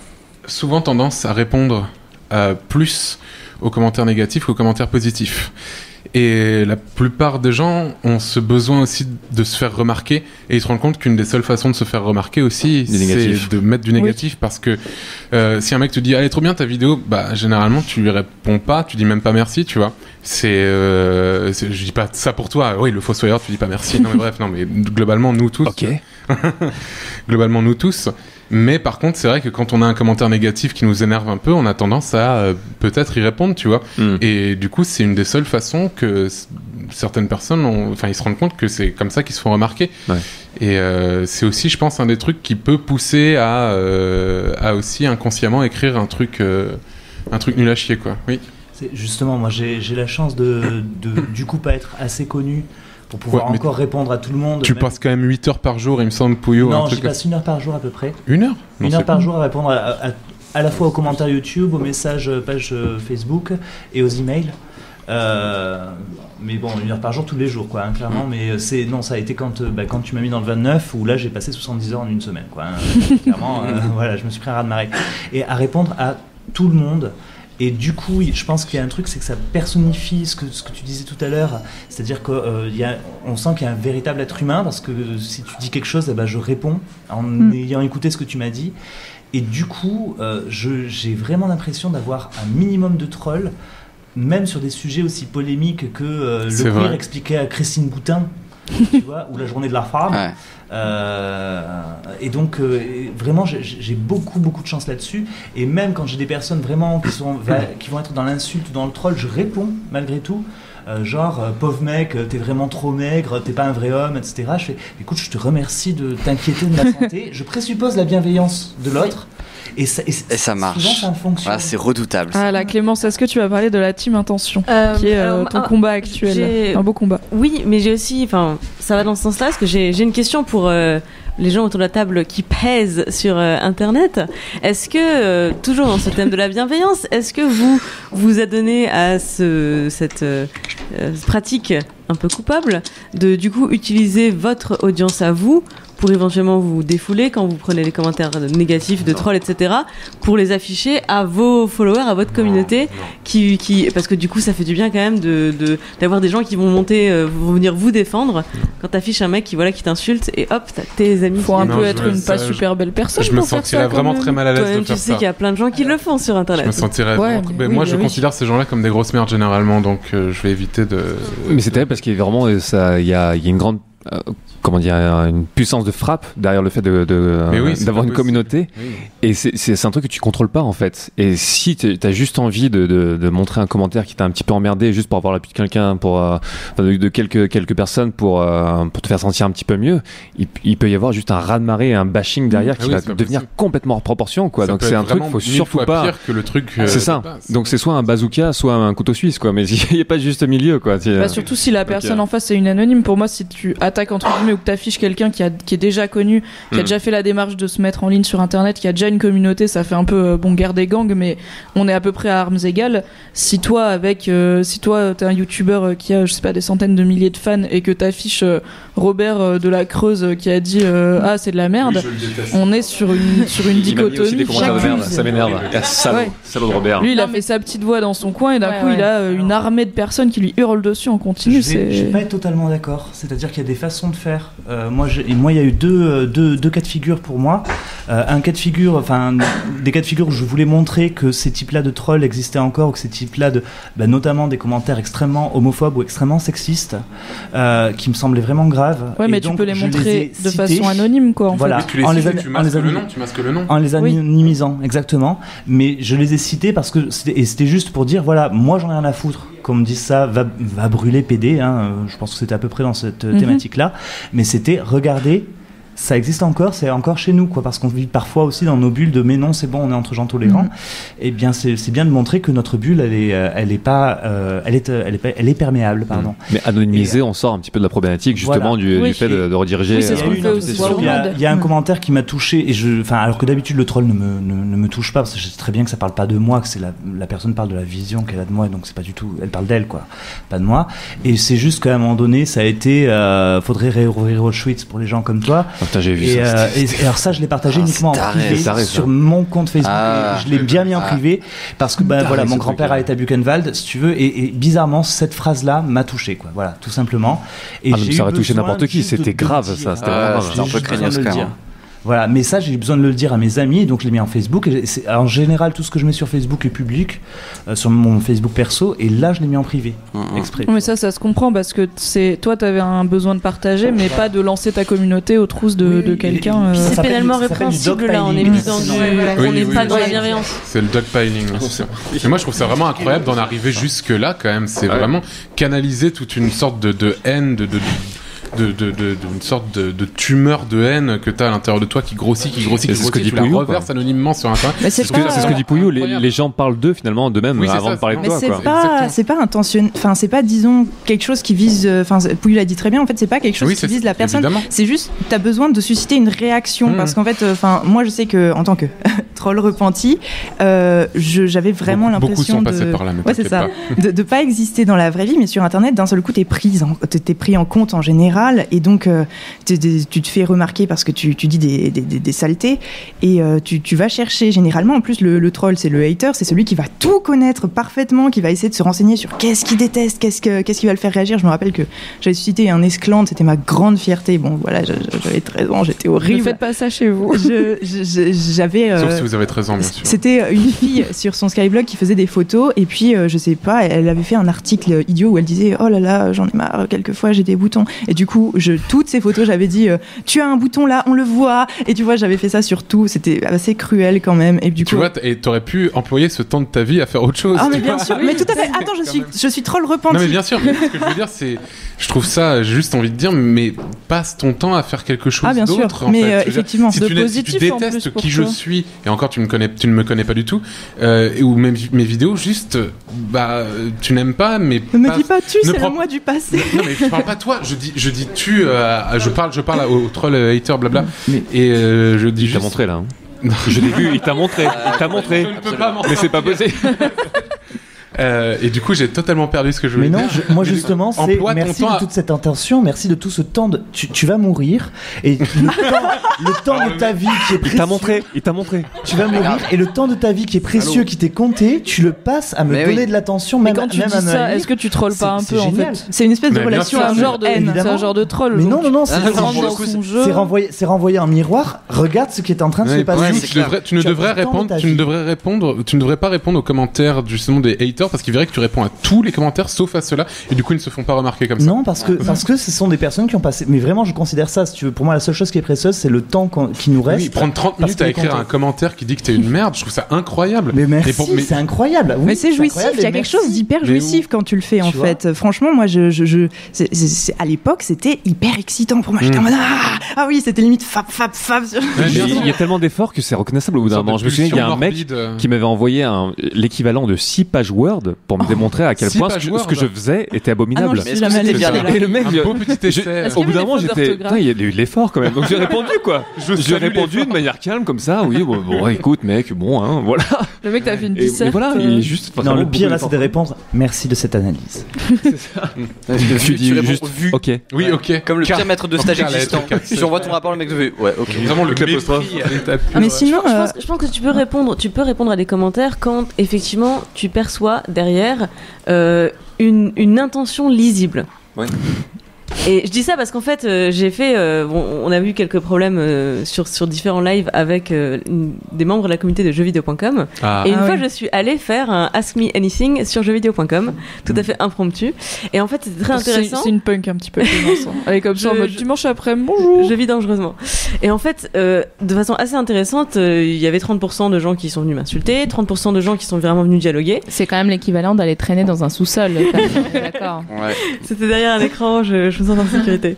souvent tendance à répondre plus aux commentaires négatifs qu'aux commentaires positifs. Et la plupart des gens ont ce besoin aussi de se faire remarquer, et ils se rendent compte qu'une des seules façons de se faire remarquer aussi, c'est de mettre du négatif, parce que si un mec te dit allez trop bien ta vidéo, généralement tu lui réponds pas, tu dis même pas merci, tu vois. Je dis pas ça pour toi, oui, le fossoyeur, tu dis pas merci, non mais bref, non mais globalement nous tous. Ok. Globalement nous tous. Mais par contre, c'est vrai que quand on a un commentaire négatif qui nous énerve un peu, on a tendance à peut-être y répondre, tu vois. Et du coup, c'est une des seules façons que certaines personnes, ils se rendent compte que c'est comme ça qu'ils se font remarquer. Ouais. Et c'est aussi, je pense, un des trucs qui peut pousser à aussi inconsciemment écrire un truc nul à chier, quoi. Oui. Justement, moi, j'ai la chance de du coup pas être assez connu pour pouvoir encore répondre à tout le monde. Tu passes quand même 8 heures par jour, il me semble, Pouillot. Non, j'y passe 1 heure par jour à peu près. 1 heure? Une heure par jour à répondre à la fois aux commentaires YouTube, aux messages page Facebook et aux emails. Mais bon, 1 heure par jour tous les jours, quoi, hein, clairement. Mais ça a été quand tu m'as mis dans le 29, où là j'ai passé 70 heures en une semaine, quoi. Hein. Clairement, voilà, je me suis pris un raz-de-marée. Et à répondre à tout le monde. Et du coup, je pense qu'il y a un truc, c'est que ça personnifie ce que tu disais tout à l'heure. C'est-à-dire qu'on sent qu'il y a un véritable être humain, parce que si tu dis quelque chose, je réponds en ayant écouté ce que tu m'as dit. Et du coup, j'ai vraiment l'impression d'avoir un minimum de trolls, même sur des sujets aussi polémiques que le queer expliqué à Christine Boutin, tu vois, ou la journée de la femme. Ouais. Et donc vraiment j'ai beaucoup de chance là-dessus, et même quand j'ai des personnes vraiment qui vont être dans l'insulte ou dans le troll, je réponds malgré tout, pauvre mec, t'es vraiment trop maigre, t'es pas un vrai homme, etc. Je fais écoute, je te remercie de t'inquiéter de ma santé, je présuppose la bienveillance de l'autre. Et ça marche. Souvent, ça fonctionne. Voilà, c'est redoutable. Ah là, Clémence, est-ce que tu vas parler de la team Intention, qui est ton combat actuel, un beau combat? Oui, mais j'ai aussi, ça va dans ce sens-là, parce que j'ai une question pour les gens autour de la table qui pèsent sur Internet. Est-ce que, toujours dans ce thème de la bienveillance, est-ce que vous adonnez à cette pratique un peu coupable de, du coup, utiliser votre audience à vous pour éventuellement vous défouler quand vous prenez les commentaires négatifs de trolls, etc., pour les afficher à vos followers, à votre communauté, qui parce que du coup ça fait du bien quand même d'avoir des gens qui vont vont venir vous défendre quand t'affiches un mec qui t'insulte, et hop, t'as tes amis. Faut un peu être une pas super belle personne. Je me sentirais vraiment très mal à l'aise de faire ça. Tu sais qu'il y a plein de gens qui le font sur Internet. Je me sentirais. Moi, je considère ces gens-là comme des grosses merdes généralement, donc je vais éviter de. Mais c'est terrible parce qu'il y a vraiment il y a une grande une puissance de frappe derrière le fait d'avoir une communauté. Oui. Et c'est un truc que tu contrôles pas en fait. Et si t'as juste envie de montrer un commentaire qui t'a un petit peu emmerdé juste pour avoir l'appui de quelqu'un, de quelques personnes pour te faire sentir un petit peu mieux, il peut y avoir juste un raz-de-marée, un bashing derrière qui va devenir complètement hors proportion, quoi. Donc c'est un truc, faut surtout pas. Pire que le truc. C'est ça. Donc c'est soit un bazooka, soit un couteau suisse, quoi. Mais il n'y a pas juste milieu, quoi. Surtout si la personne en face est une anonyme. Pour moi, si tu attaques entre guillemets ou que t'affiches quelqu'un qui est déjà connu, qui a déjà fait la démarche de se mettre en ligne sur Internet, qui a déjà une communauté, ça fait un peu guerre des gangs, mais on est à peu près à armes égales. Si toi t'es un youtubeur qui a, je sais pas, des centaines de milliers de fans, et que t'affiches Robert de la Creuse qui a dit c'est de la merde, on est sur une dichotomie. Ça m'énerve. Salaud de Robert. Lui, il a fait sa petite voix dans son coin, et d'un coup il a une armée de personnes qui lui hurlent dessus en continu. Je vais pas être totalement d'accord. C'est-à-dire qu'il y a des façons de faire. Moi, il y a eu deux cas de figure pour moi. Des cas de figure où je voulais montrer que ces types-là de trolls existaient encore, ou que ces types-là notamment des commentaires extrêmement homophobes ou extrêmement sexistes, qui me semblaient vraiment graves. Ouais, mais tu peux les montrer de façon anonyme, quoi. Voilà, tu masques le nom. En les anonymisant, exactement. Mais je les ai cités parce que c'était juste pour dire, voilà, moi j'en ai rien à foutre. Qu'on me dise ça, va brûler PD, hein. Je pense que c'était à peu près dans cette thématique-là. Mais c'était, regardez, ça existe encore, c'est encore chez nous, quoi, parce qu'on vit parfois aussi dans nos bulles de mais non, c'est bon, on est entre gens tolérants. Et bien, c'est bien de montrer que notre bulle, elle est perméable, pardon. Mais anonymiser, on sort un petit peu de la problématique, justement, du fait de rediriger. Il y a un commentaire qui m'a touché, alors que d'habitude le troll ne me touche pas, parce que je sais très bien que ça parle pas de moi, que c'est la personne parle de la vision qu'elle a de moi, donc c'est pas du tout, elle parle d'elle, quoi, pas de moi. Et c'est juste qu'à un moment donné, ça a été, faudrait réouvrir Auschwitz pour les gens comme toi. Putain, j'ai vu et alors ça, je l'ai partagé uniquement en privé sur mon compte Facebook. Je l'ai bien mis en privé parce que mon grand-père a été à Buchenwald, si tu veux, et bizarrement cette phrase-là m'a touché, quoi. Voilà, tout simplement. Et ça aurait touché n'importe qui. C'était grave, ça. C'était vraiment grave. C'est un peu craignos quand même. Voilà, mais ça, j'ai besoin de le dire à mes amis, donc je l'ai mis en Facebook. En général, tout ce que je mets sur Facebook est public, sur mon Facebook perso, et là, je l'ai mis en privé, exprès. Mais ça se comprend, parce que toi, t'avais un besoin de partager, mais pas de lancer ta communauté aux trousses de quelqu'un. C'est pénalement répréhensible, là, on est mis dans on n'est pas dans la bienveillance. C'est le dogpiling. Mais moi, je trouve ça vraiment incroyable d'en arriver jusque-là, quand même. C'est vraiment canaliser toute une sorte de haine, d'une sorte de tumeur de haine que t'as à l'intérieur de toi qui grossit, c'est ce que dit tu la reverses anonymement sur Internet. C'est ce que dit Pouillou, les gens parlent d'eux finalement d'eux-mêmes avant de parler de toi. C'est pas intentionnel, c'est pas, disons, quelque chose qui vise, Pouillou l'a dit très bien, en fait c'est pas quelque chose qui vise la personne, évidemment. C'est juste t'as besoin de susciter une réaction, parce qu'en fait moi je sais que en tant que troll repenti, j'avais vraiment l'impression beaucoup sont passés par là, mais c'est ça, de pas exister dans la vraie vie, mais sur Internet, d'un seul coup, t'es pris en compte en général, et donc tu te fais remarquer parce que tu dis des saletés, et tu vas chercher généralement. En plus, le troll, c'est le hater, c'est celui qui va tout connaître parfaitement, qui va essayer de se renseigner sur qu'est-ce qu'il déteste, qu'est-ce qui va le faire réagir. Je me rappelle que j'avais suscité un esclandre, c'était ma grande fierté. Bon, voilà, j'avais 13 ans, j'étais horrible. Ne faites pas ça chez vous. J'avais. Sauf si vous avez 13 ans, bien sûr. C'était une fille sur son Skyblog qui faisait des photos, et puis je sais pas, elle avait fait un article idiot où elle disait oh là là, j'en ai marre, quelquefois j'ai des boutons. Et du coup, toutes ces photos, j'avais dit tu as un bouton là, on le voit. Et tu vois, j'avais fait ça sur tout. C'était assez cruel quand même. Et du coup, tu vois, et t'aurais pu employer ce temps de ta vie à faire autre chose. Ah mais bien sûr, mais tout à fait. Attends, je suis troll repenti. Non mais bien sûr. Mais ce que je veux dire, c'est, je trouve ça, j'ai juste envie de dire, mais passe ton temps à faire quelque chose bien d'autre. Sûr. Mais effectivement, si tu détestes qui je suis, et encore tu ne me connais pas du tout, ou même mes vidéos, juste, tu n'aimes pas, mais ne me dis pas tu, c'est le moi du passé. Non mais je parle pas toi, je dis tu, je parle au troll hater blabla, et je dis. Il t'a montré là. Je l'ai vu, il t'a montré. Je ne peux pas mentir. Mais c'est pas possible. Et du coup, j'ai totalement perdu ce que je voulais dire. Mais non, moi justement, c'est merci de toute cette intention, merci de tout ce temps. Tu vas mourir, et le temps de ta vie qui est précieux. Il t'a montré. Tu vas mourir, et le temps de ta vie qui est précieux, qui t'est compté, tu le passes à me donner de l'attention, même quand tu dis ça, est-ce que tu trolles pas un peu en fait? C'est une espèce de relation, un genre de haine, c'est un genre de troll. Mais non, c'est renvoyer un miroir. Regarde ce qui est en train de se passer. Tu ne devrais pas répondre aux commentaires justement des haters, parce qu'ils verraient que tu réponds à tous les commentaires sauf à ceux-là, et du coup ils ne se font pas remarquer comme ça. Non, parce que ce sont des personnes qui ont passé, mais vraiment je considère ça, si tu veux, pour moi la seule chose qui est précieuse c'est le temps qui nous reste. Oui, prendre 30 minutes à écrire un commentaire qui dit que t'es une merde, je trouve ça incroyable. Mais merci, c'est incroyable. Oui, mais c'est jouissif, il y a quelque chose d'hyper jouissif quand tu le fais en fait. Franchement, moi à l'époque c'était hyper excitant pour moi, j'étais en mode ah oui, c'était limite fap. Il y a tellement d'efforts que c'est reconnaissable au bout d'un moment. Je me souviens, il y a un mec qui m'avait envoyé l'équivalent de 6 pages Word pour me démontrer à quel point ce que je faisais était abominable. Et le mec, au bout d'un moment, j'étais, il y a eu de l'effort quand même. Donc j'ai répondu quoi. J'ai répondu de manière calme comme ça. Oui, bon, écoute, mec, bon, hein, voilà. Le mec, t'as fait une disserte. Voilà, il est juste. Non, le pire là, c'est de répondre. Merci de cette analyse. C'est ça. Tu dis juste. Ok. Oui, ok. Comme le pire maître de stage existant. Si on voit ton rapport, le mec devait. Ouais, ok. Vraiment le mépris. Mais sinon, je pense que tu peux répondre à des commentaires quand effectivement tu perçois derrière une intention lisible. Ouais. Et je dis ça parce qu'en fait, on a eu quelques problèmes sur différents lives avec des membres de la communauté de jeuxvideo.com. Et une fois, je suis allée faire un Ask Me Anything sur jeuxvideo.com, tout à fait impromptu. Et en fait, c'était très intéressant. C'est une punk un petit peu. Elle est comme ça en mode dimanche après, bonjour. Je vis dangereusement. Et en fait, de façon assez intéressante, il y avait 30% de gens qui sont venus m'insulter, 30% de gens qui sont vraiment venus dialoguer. C'est quand même l'équivalent d'aller traîner dans un sous-sol. D'accord. Ouais. C'était derrière un écran, je me sens en sécurité.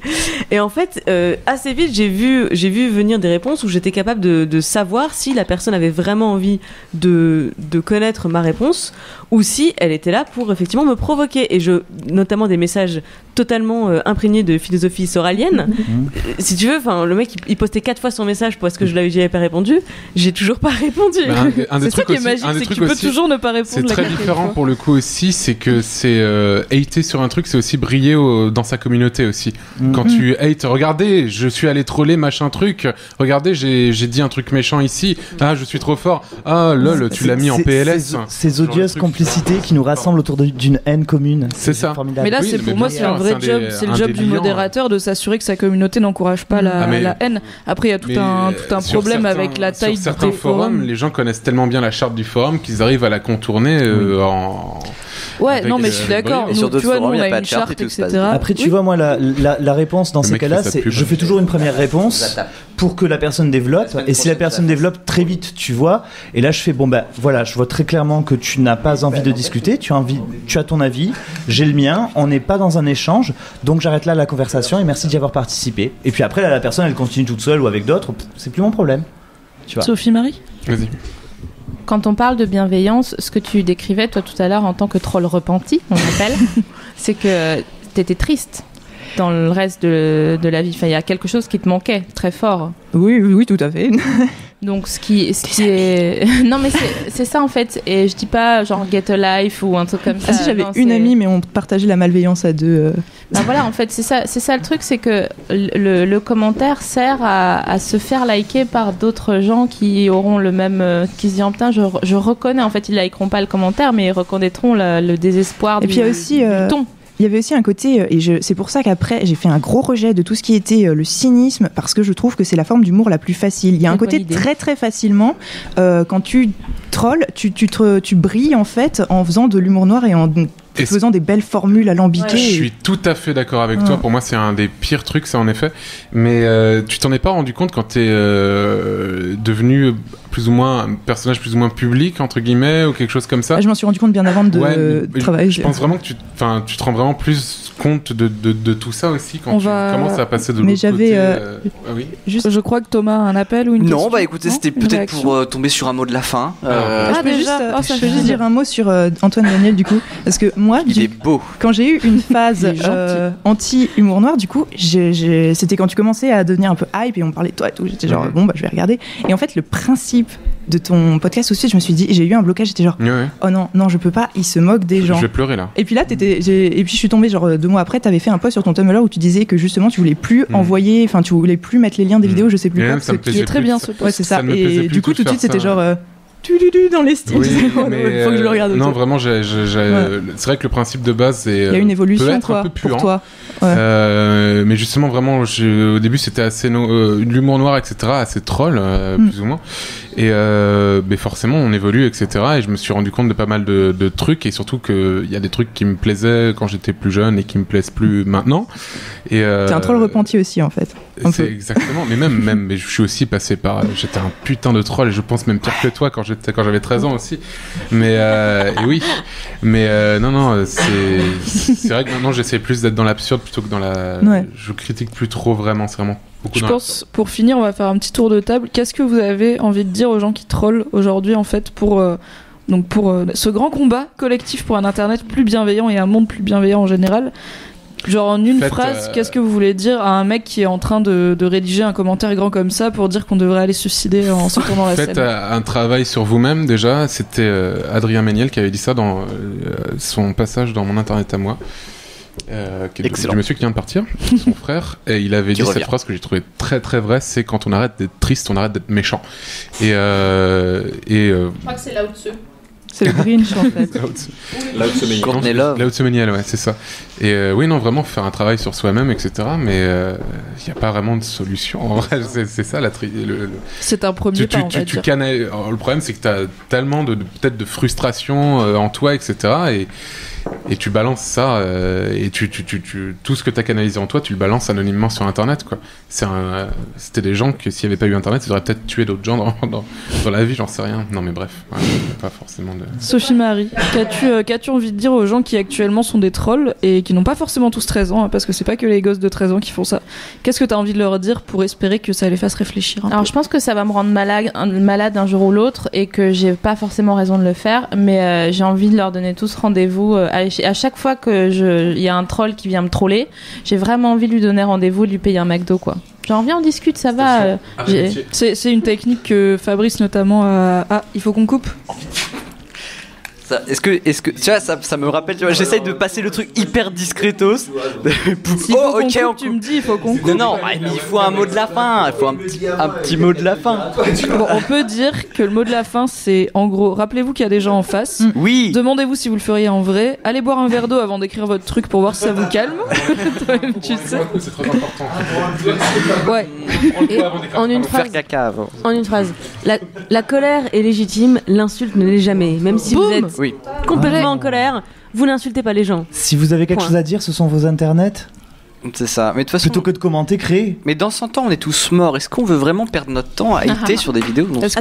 Et en fait, assez vite, j'ai vu venir des réponses où j'étais capable de savoir si la personne avait vraiment envie de connaître ma réponse ou si elle était là pour effectivement me provoquer. Et notamment des messages totalement imprégnés de philosophie soralienne. Si tu veux, le mec il postait 4 fois son message parce que je lui avais pas répondu. J'ai toujours pas répondu. C'est ça qui est magique, c'est que tu peux toujours ne pas répondre. C'est très différent pour le coup aussi, c'est que c'est hater sur un truc, c'est aussi briller dans sa communauté aussi. Quand tu hates, regardez, je suis allé troller machin truc, regardez, j'ai dit un truc méchant ici, je suis trop fort, lol, tu l'as mis en PLS. Ces odieuses complicités qui nous rassemblent autour d'une haine commune. C'est ça. Mais là, pour moi, c'est un vrai job. C'est le job du modérateur de s'assurer que sa communauté n'encourage pas la haine. Après, il y a tout un problème avec la taille sur certains forums. Les gens connaissent tellement bien la charte du forum qu'ils arrivent à la contourner en... Ouais, non, mais je suis d'accord. Donc, tu vois, nous, on a une charte, etc. Après, tu vois, moi, la réponse dans ces cas-là, c'est je fais toujours une première réponse pour que la personne développe. Et si la personne développe très vite, tu vois. Et là, je fais, voilà, je vois très clairement que tu n'as pas envie de discuter. Tu as ton avis, j'ai le mien. On n'est pas dans un échange. Donc, j'arrête là la conversation et merci d'y avoir participé. Et puis après, là, la personne, elle continue toute seule ou avec d'autres. C'est plus mon problème. Tu vois. Sophie-Marie ? Vas-y. Quand on parle de bienveillance, ce que tu décrivais toi tout à l'heure en tant que troll repenti, on l'appelle, c'est que t'étais triste dans le reste de la vie. Enfin, il y a quelque chose qui te manquait très fort. Oui, tout à fait. Donc ce qui est non mais c'est ça en fait, et je dis pas genre Get a Life ou un truc comme ça. Si j'avais une amie mais on partageait la malveillance à deux. Bah voilà, en fait c'est ça le truc, c'est que le commentaire sert à se faire liker par d'autres gens qui auront le même qui se disent putain je reconnais, en fait ils likeront pas le commentaire mais ils reconnaîtront le désespoir. Et puis il y a aussi du ton. Il y avait aussi un côté, et c'est pour ça qu'après j'ai fait un gros rejet de tout ce qui était le cynisme, parce que je trouve que c'est la forme d'humour la plus facile. Il y a un côté très très facilement, quand tu trolls, tu brilles en fait en faisant de l'humour noir et en faisant des belles formules alambiquées. Je suis tout à fait d'accord avec toi. Pour moi, c'est un des pires trucs, ça, en effet. Mais tu t'en es pas rendu compte quand t'es devenu plus ou moins un personnage plus ou moins public, entre guillemets, ou quelque chose comme ça? Je m'en suis rendu compte bien avant de travailler. Je pense vraiment que tu te rends vraiment plus compte de tout ça aussi quand tu commences à passer de l'autre côté. Oui. Juste, je crois que Thomas a un appel ou une question. Non, bah écoutez, c'était peut-être pour tomber sur un mot de la fin. Je peux juste dire un mot sur Antoine Daniel, du coup, parce que moi, il est beau. Quand j'ai eu une phase anti-humour noir, du coup, c'était quand tu commençais à devenir un peu hype et on parlait de toi et tout. J'étais genre, bon, bah je vais regarder. Et en fait, le principe de ton podcast aussi, je me suis dit, j'ai eu un blocage, j'étais genre, oh non, je peux pas, il se moque des gens. Je vais pleurer là. Et puis là, et puis je suis tombée, genre 2 mois après, t'avais fait un post sur ton Tumblr où tu disais que justement, tu voulais plus envoyer, enfin, tu voulais plus mettre les liens des vidéos, je sais plus quoi. Qui est très bien ce post. Ouais, c'est ça. Et du coup, tout de suite, c'était genre. Dans les styles. Oui, il faut que je le regarde. Non, vraiment, c'est vrai que le principe de base, c'est. Il y a une évolution, peut être un peu puant, pour toi. Mais justement, vraiment, au début, c'était assez l'humour noir, etc., assez troll, plus ou moins. Et mais forcément, on évolue, etc. Et je me suis rendu compte de pas mal de trucs, et surtout qu'il y a des trucs qui me plaisaient quand j'étais plus jeune et qui me plaisent plus maintenant. Et t'es un troll repenti aussi, en fait. C'est exactement. Mais mais je suis aussi passé par. J'étais un putain de troll, et je pense même pire que toi quand j'avais 13 ans aussi. Mais et oui. Mais non, c'est vrai que maintenant j'essaie plus d'être dans l'absurde plutôt que dans la. Je critique plus trop vraiment. C'est vraiment. Je pense, pour finir, on va faire un petit tour de table. Qu'est-ce que vous avez envie de dire aux gens qui trollent aujourd'hui, en fait, pour ce grand combat collectif pour un Internet plus bienveillant et un monde plus bienveillant en général? Genre, en une phrase, qu'est-ce que vous voulez dire à un mec qui est en train de rédiger un commentaire grand comme ça pour dire qu'on devrait aller se suicider en sortant dans la scène? Faites un travail sur vous-même, déjà. C'était Adrien Méniel qui avait dit ça dans son passage dans Mon Internet à moi. Du monsieur qui vient de partir, son frère, et il avait dit cette phrase que j'ai trouvée très très vraie, c'est quand on arrête d'être triste, on arrête d'être méchant. Je crois que c'est Lao Tzu. C'est le Grinch en fait. Lao Tzu Méniel, ouais, c'est ça. Et oui, non, vraiment faire un travail sur soi-même, etc. Mais il n'y a pas vraiment de solution. En vrai, c'est ça c'est un premier pas, on va dire. Le problème, c'est que tu as tellement peut-être de frustration en toi, etc. Et tu balances ça, et tout ce que tu as canalisé en toi, tu le balances anonymement sur Internet, quoi. C'était des gens que s'il n'y avait pas eu Internet, ils auraient peut-être tué d'autres gens dans la vie, j'en sais rien. Non mais bref, pas forcément de... Sophie Marie, qu'as-tu envie de dire aux gens qui actuellement sont des trolls et qui n'ont pas forcément tous 13 ans, hein, parce que c'est pas que les gosses de 13 ans qui font ça. Qu'est-ce que tu as envie de leur dire pour espérer que ça les fasse réfléchir un peu? Je pense que ça va me rendre malade un jour ou l'autre, et que j'ai pas forcément raison de le faire, mais j'ai envie de leur donner tous rendez-vous. À chaque fois qu'il y a un troll qui vient me troller, j'ai vraiment envie de lui donner rendez-vous, de lui payer un McDo, quoi. Genre, viens, on discute, ça va. C'est une technique que Fabrice notamment a... Ah, il faut qu'on coupe. Est-ce que tu vois, ça me rappelle, tu vois, j'essaye de passer le truc hyper discretos. Tu me dis, il faut qu'on coupe. Non, mais il faut un mot de la fin. Il faut un petit mot de la fin. Bon, on peut dire que le mot de la fin, c'est en gros, rappelez-vous qu'il y a des gens en face. Oui. Demandez-vous si vous le feriez en vrai. Allez boire un verre d'eau avant d'écrire votre truc pour voir si ça vous calme. Toi-même, tu sais. C'est très important. Ouais. Et en une phrase, la colère est légitime, l'insulte ne l'est jamais. Même si vous êtes complètement en colère, vous n'insultez pas les gens. Si vous avez quelque chose à dire, ce sont vos internets. C'est ça. Mais de toute façon, plutôt que de commenter, créer. Mais dans 100 ans, on est tous morts. Est-ce qu'on veut vraiment perdre notre temps à hater sur des vidéos? Est-ce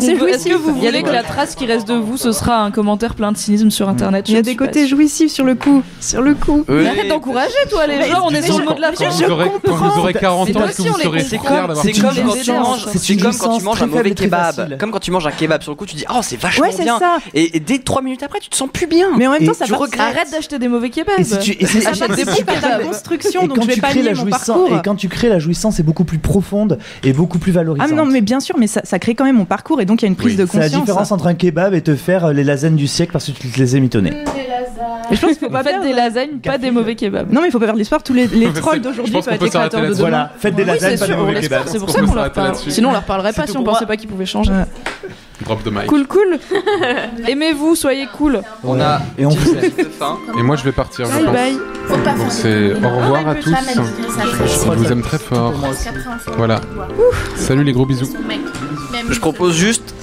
que vous voulez que la trace qui reste de vous, ce sera un commentaire plein de cynisme sur Internet? Il y a des côtés jouissifs sur le coup. Oui. Arrête d'encourager, toi, les gens. On est sur le mot de la fin. Quand vous aurez 40 ans, est-ce que vous serez fiers d'avoir... C'est comme quand tu manges un mauvais kebab. Comme quand tu manges un kebab, sur le coup, tu dis oh, c'est vachement bien. Et dès 3 minutes après, tu te sens plus bien. Mais en même temps, ça arrête d'acheter des mauvais kebabs. Achète des bons, c'est ta construction. Donc je vais pas pallier la mon jouissance, parcours. et quand tu crées la jouissance, c'est beaucoup plus profonde et beaucoup plus valorisante. Ah non, mais bien sûr, mais ça crée quand même mon parcours et donc il y a une prise de conscience. C'est la différence entre un kebab et te faire les lasagnes du siècle parce que tu te les ai mitonnés. Mais je pense qu'il faut pas faire des lasagnes, pas des mauvais kebabs. Non, mais il faut pas faire de l'espoir. Tous les trolls d'aujourd'hui peuvent être les créateurs de demain. Voilà, faites des lasagnes, pas des mauvais kebabs. C'est pour ça qu'on leur parle. Sinon, on leur parlerait pas si on pensait pas qu'ils pouvaient changer. Drop de mic. Cool. Aimez-vous, soyez cool. On a et on Et moi je vais partir. je Bye pense. bye. Donc c'est au revoir à tous. Je vous aime très fort. Voilà. Salut les gros bisous. Je propose juste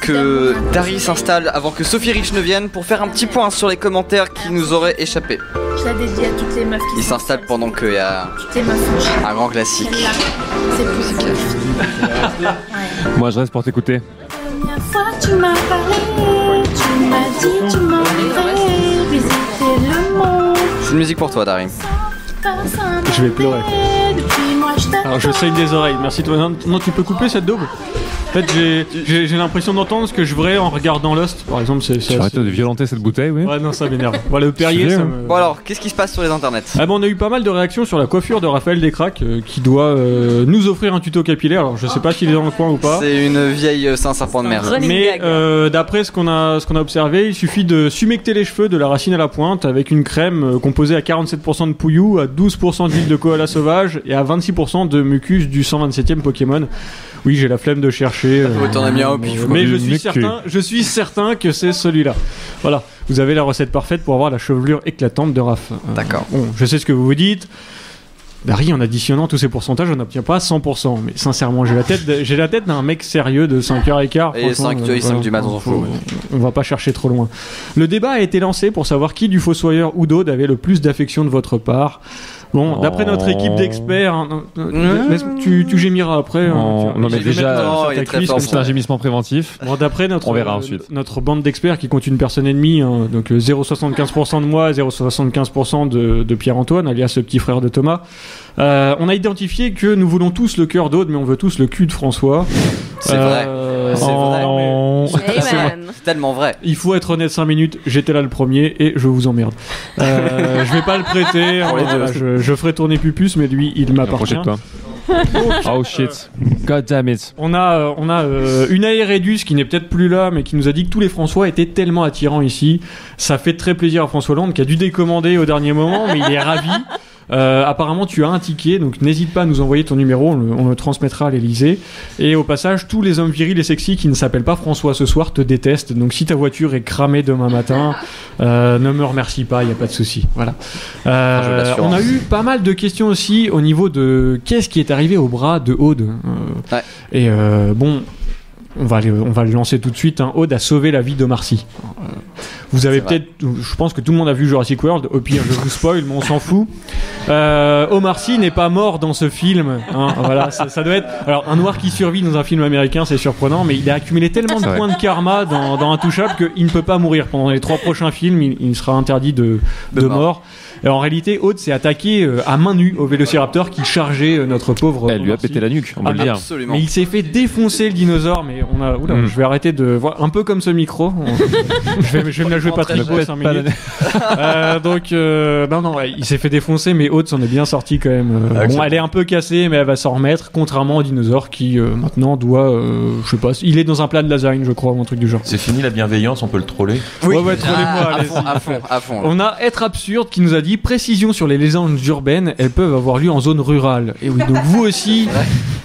que Dari s'installe avant que Sophie Rich ne vienne pour faire un petit point sur les commentaires qui nous auraient échappé. Je la dédie à toutes les meufs qui Il s'installe pendant qu'il y a un grand classique. C'est plus Moi, je reste pour t'écouter. La première fois tu m'as parlé, tu m'as dit tu m'aimerais visiter le monde. C'est une musique pour toi, Dari. Je vais pleurer. Depuis moi je t'attends. Alors je saigne des oreilles, merci toi. Non, tu peux couper cette daube. En fait, j'ai l'impression d'entendre ce que je ferais en regardant Lost, par exemple. Tu arrêtes de violenter cette bouteille, oui. Ouais, non, ça m'énerve. Voilà, le Perrier, ça me... Bon alors, qu'est-ce qui se passe sur les internets? Ah bon, on a eu pas mal de réactions sur la coiffure de Raphaël Descraques qui doit nous offrir un tuto capillaire. Alors je sais pas s'il est dans le coin ou pas. C'est une vieille c'est un serpent de mer. Mais d'après ce qu'on a observé, il suffit de sumecter les cheveux de la racine à la pointe avec une crème composée à 47% de pouillou, à 12% d'huile de koala sauvage et à 26% de mucus du 127e Pokémon. Oui, j'ai la flemme de chercher. T'en as mis un au pif. Mais je suis certain que c'est celui-là. Voilà, vous avez la recette parfaite pour avoir la chevelure éclatante de Raph. D'accord. Bon, je sais ce que vous vous dites. Dari, en additionnant tous ces pourcentages, on n'obtient pas 100%. Mais sincèrement, j'ai la tête d'un mec sérieux de 5h15. Et 5 du matin, on s'en fout. On va pas chercher trop loin. Le débat a été lancé pour savoir qui du Fossoyeur ou d'Aude avait le plus d'affection de votre part. Bon, d'après notre équipe d'experts, tu gémiras après. Non, mais déjà, c'est un gémissement préventif. Bon, d'après on verra ensuite. Notre bande d'experts qui compte une personne et demie, hein, donc 0,75% de moi, 0,75% de Pierre-Antoine, alias ce petit frère de Thomas. On a identifié que nous voulons tous le cœur d'Aude, mais on veut tous le cul de François. C'est vrai. C'est tellement vrai. Il faut être honnête 5 minutes. J'étais là le premier et je vous emmerde. Je vais pas le prêter. Je ferai tourner Pupus, mais lui, il m'appartient. Oh shit. God damn it. On a une Aérédus qui n'est peut-être plus là, mais qui nous a dit que tous les François étaient tellement attirants ici. Ça fait très plaisir à François Hollande qui a dû décommander au dernier moment, mais il est ravi. Apparemment tu as un ticket, donc n'hésite pas à nous envoyer ton numéro, on le transmettra à l'Elysée. Et au passage, tous les hommes virils et sexy qui ne s'appellent pas François ce soir te détestent, donc si ta voiture est cramée demain matin, ne me remercie pas, il n'y a pas de souci. Voilà. On a eu pas mal de questions aussi au niveau de qu'est-ce qui est arrivé au bras de Aude. Et bon, on va le lancer tout de suite. Aude a sauvé la vie d'Omar Sy. Vous avez peut-être, je pense que tout le monde a vu Jurassic World. Au pire, je vous spoil, mais on s'en fout. Omar Sy n'est pas mort dans ce film. Voilà, ça doit être. Alors, un noir qui survit dans un film américain, c'est surprenant, mais il a accumulé tellement de points de karma dans Intouchable qu'il ne peut pas mourir. Pendant les 3 prochains films, il sera interdit de mort. Et en réalité, Aude s'est attaqué à main nue au vélociraptor qui chargeait notre pauvre. Elle lui a pété la nuque, on peut le dire. Absolument. Mais il s'est fait défoncer le dinosaure. Mais je vais arrêter de voir un peu comme ce micro. Je vais me la jouer pas très beau 5 minutes. Il s'est fait défoncer, mais Aude s'en est bien sorti quand même. Bon, elle est un peu cassée, mais elle va s'en remettre. Contrairement au dinosaure qui maintenant doit, je sais pas, il est dans un plat de lasagne, je crois, ou un truc du genre. C'est fini la bienveillance, on peut le troller. Oui, ouais, trollez-moi. À fond. On a Être Absurde qui nous a dit précision sur les légendes urbaines, elles peuvent avoir lieu en zone rurale. Et oui, donc vous aussi,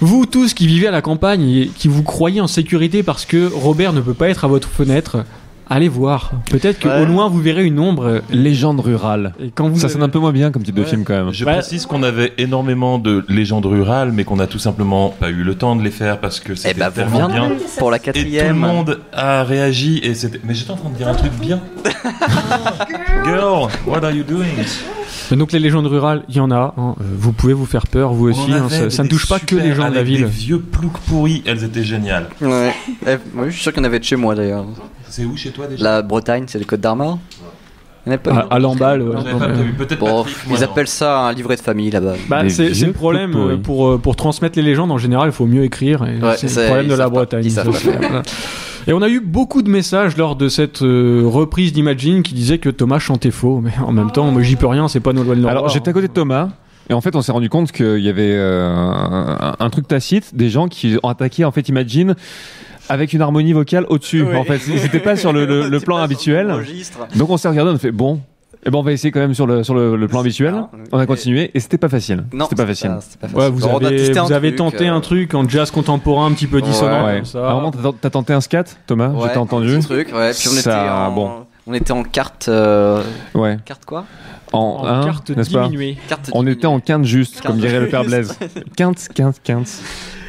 vous tous qui vivez à la campagne et qui vous croyez en sécurité parce que Robert ne peut pas être à votre fenêtre, allez voir. Peut-être qu'au loin vous verrez une ombre. Légende rurale. Et quand ça sonne un peu moins bien comme type de film quand même. Je précise qu'on avait énormément de légendes rurales, mais qu'on a tout simplement pas eu le temps de les faire parce que c'était tellement bien. Pour la 4e. Et tout le monde a réagi et c'était. Mais j'étais en train de dire un truc bien. Girl, what are you doing? Donc les légendes rurales, il y en a. Vous pouvez vous faire peur, vous aussi. Ça ne touche pas que les gens de la ville. Des vieux ploucs pourris, elles étaient géniales. Ouais. Je suis sûr qu'il y en avait de chez moi d'ailleurs. C'est où chez toi déjà? La Bretagne, c'est les Côtes d'Armor. Il n'y en a pas à Lamballe. Bon, ils appellent ça un livret de famille là-bas. C'est le problème. Pour transmettre les légendes, en général, il faut mieux écrire. C'est le problème de la Bretagne. Et on a eu beaucoup de messages lors de cette reprise d'Imagine qui disaient que Thomas chantait faux. Mais en même temps, moi j'y peux rien, c'est pas nos lois de Nord. Alors j'étais à côté de Thomas. Et en fait, on s'est rendu compte qu'il y avait un truc tacite, des gens qui ont attaqué, en fait, Imagine, avec une harmonie vocale au-dessus. En fait, c'était pas sur le plan habituel. Donc on s'est regardé, on a fait bon. Eh ben on va essayer quand même sur le plan habituel. On a continué et c'était pas facile. Non, c'était pas facile. Ouais, vous avez tenté un truc en jazz contemporain un petit peu dissonant comme ça. À un moment, t'as tenté un scat, Thomas? Ouais, je t'ai entendu. Un petit truc, ouais. Puis on était en carte. Ouais. Carte quoi? En carte diminuée. On était en quinte juste, comme dirait le père Blaise. Quinte.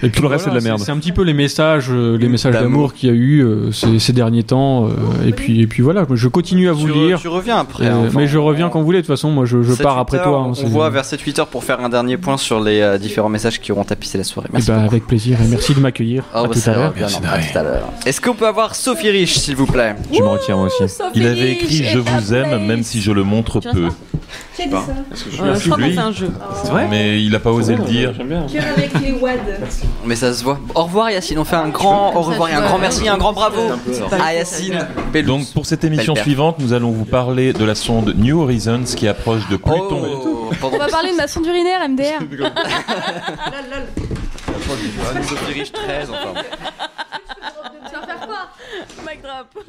Et puis tout le reste, c'est de la merde. C'est un petit peu les messages d'amour qu'il y a eu ces derniers temps. Et puis voilà, je continue à vous lire. Tu reviens après. Mais je reviens quand vous voulez. De toute façon, moi, je pars après toi. On voit vers 7-8 heures pour faire un dernier point sur les différents messages qui auront tapissé la soirée. Merci beaucoup. Avec plaisir. Et merci de m'accueillir. À tout à l'heure. Est-ce qu'on peut avoir Sophie Rich, s'il vous plaît? Je me retire moi aussi. Il avait écrit Je vous aime, même si je le montre peu. Qui a dit ça? Je crois qu'on fait un jeu. C'est vrai? Mais il a pas osé le dire. Que avec les wads. Mais ça se voit. Au revoir Yacine, on fait un grand au revoir et un grand merci, un grand bravo à Yacine. Donc pour cette émission suivante, nous allons vous parler de la sonde New Horizons qui approche de Pluton. On va parler de ma sonde urinaire MDR. Sophie Rich 13 enfin. Tu vas faire quoi? Mic drop.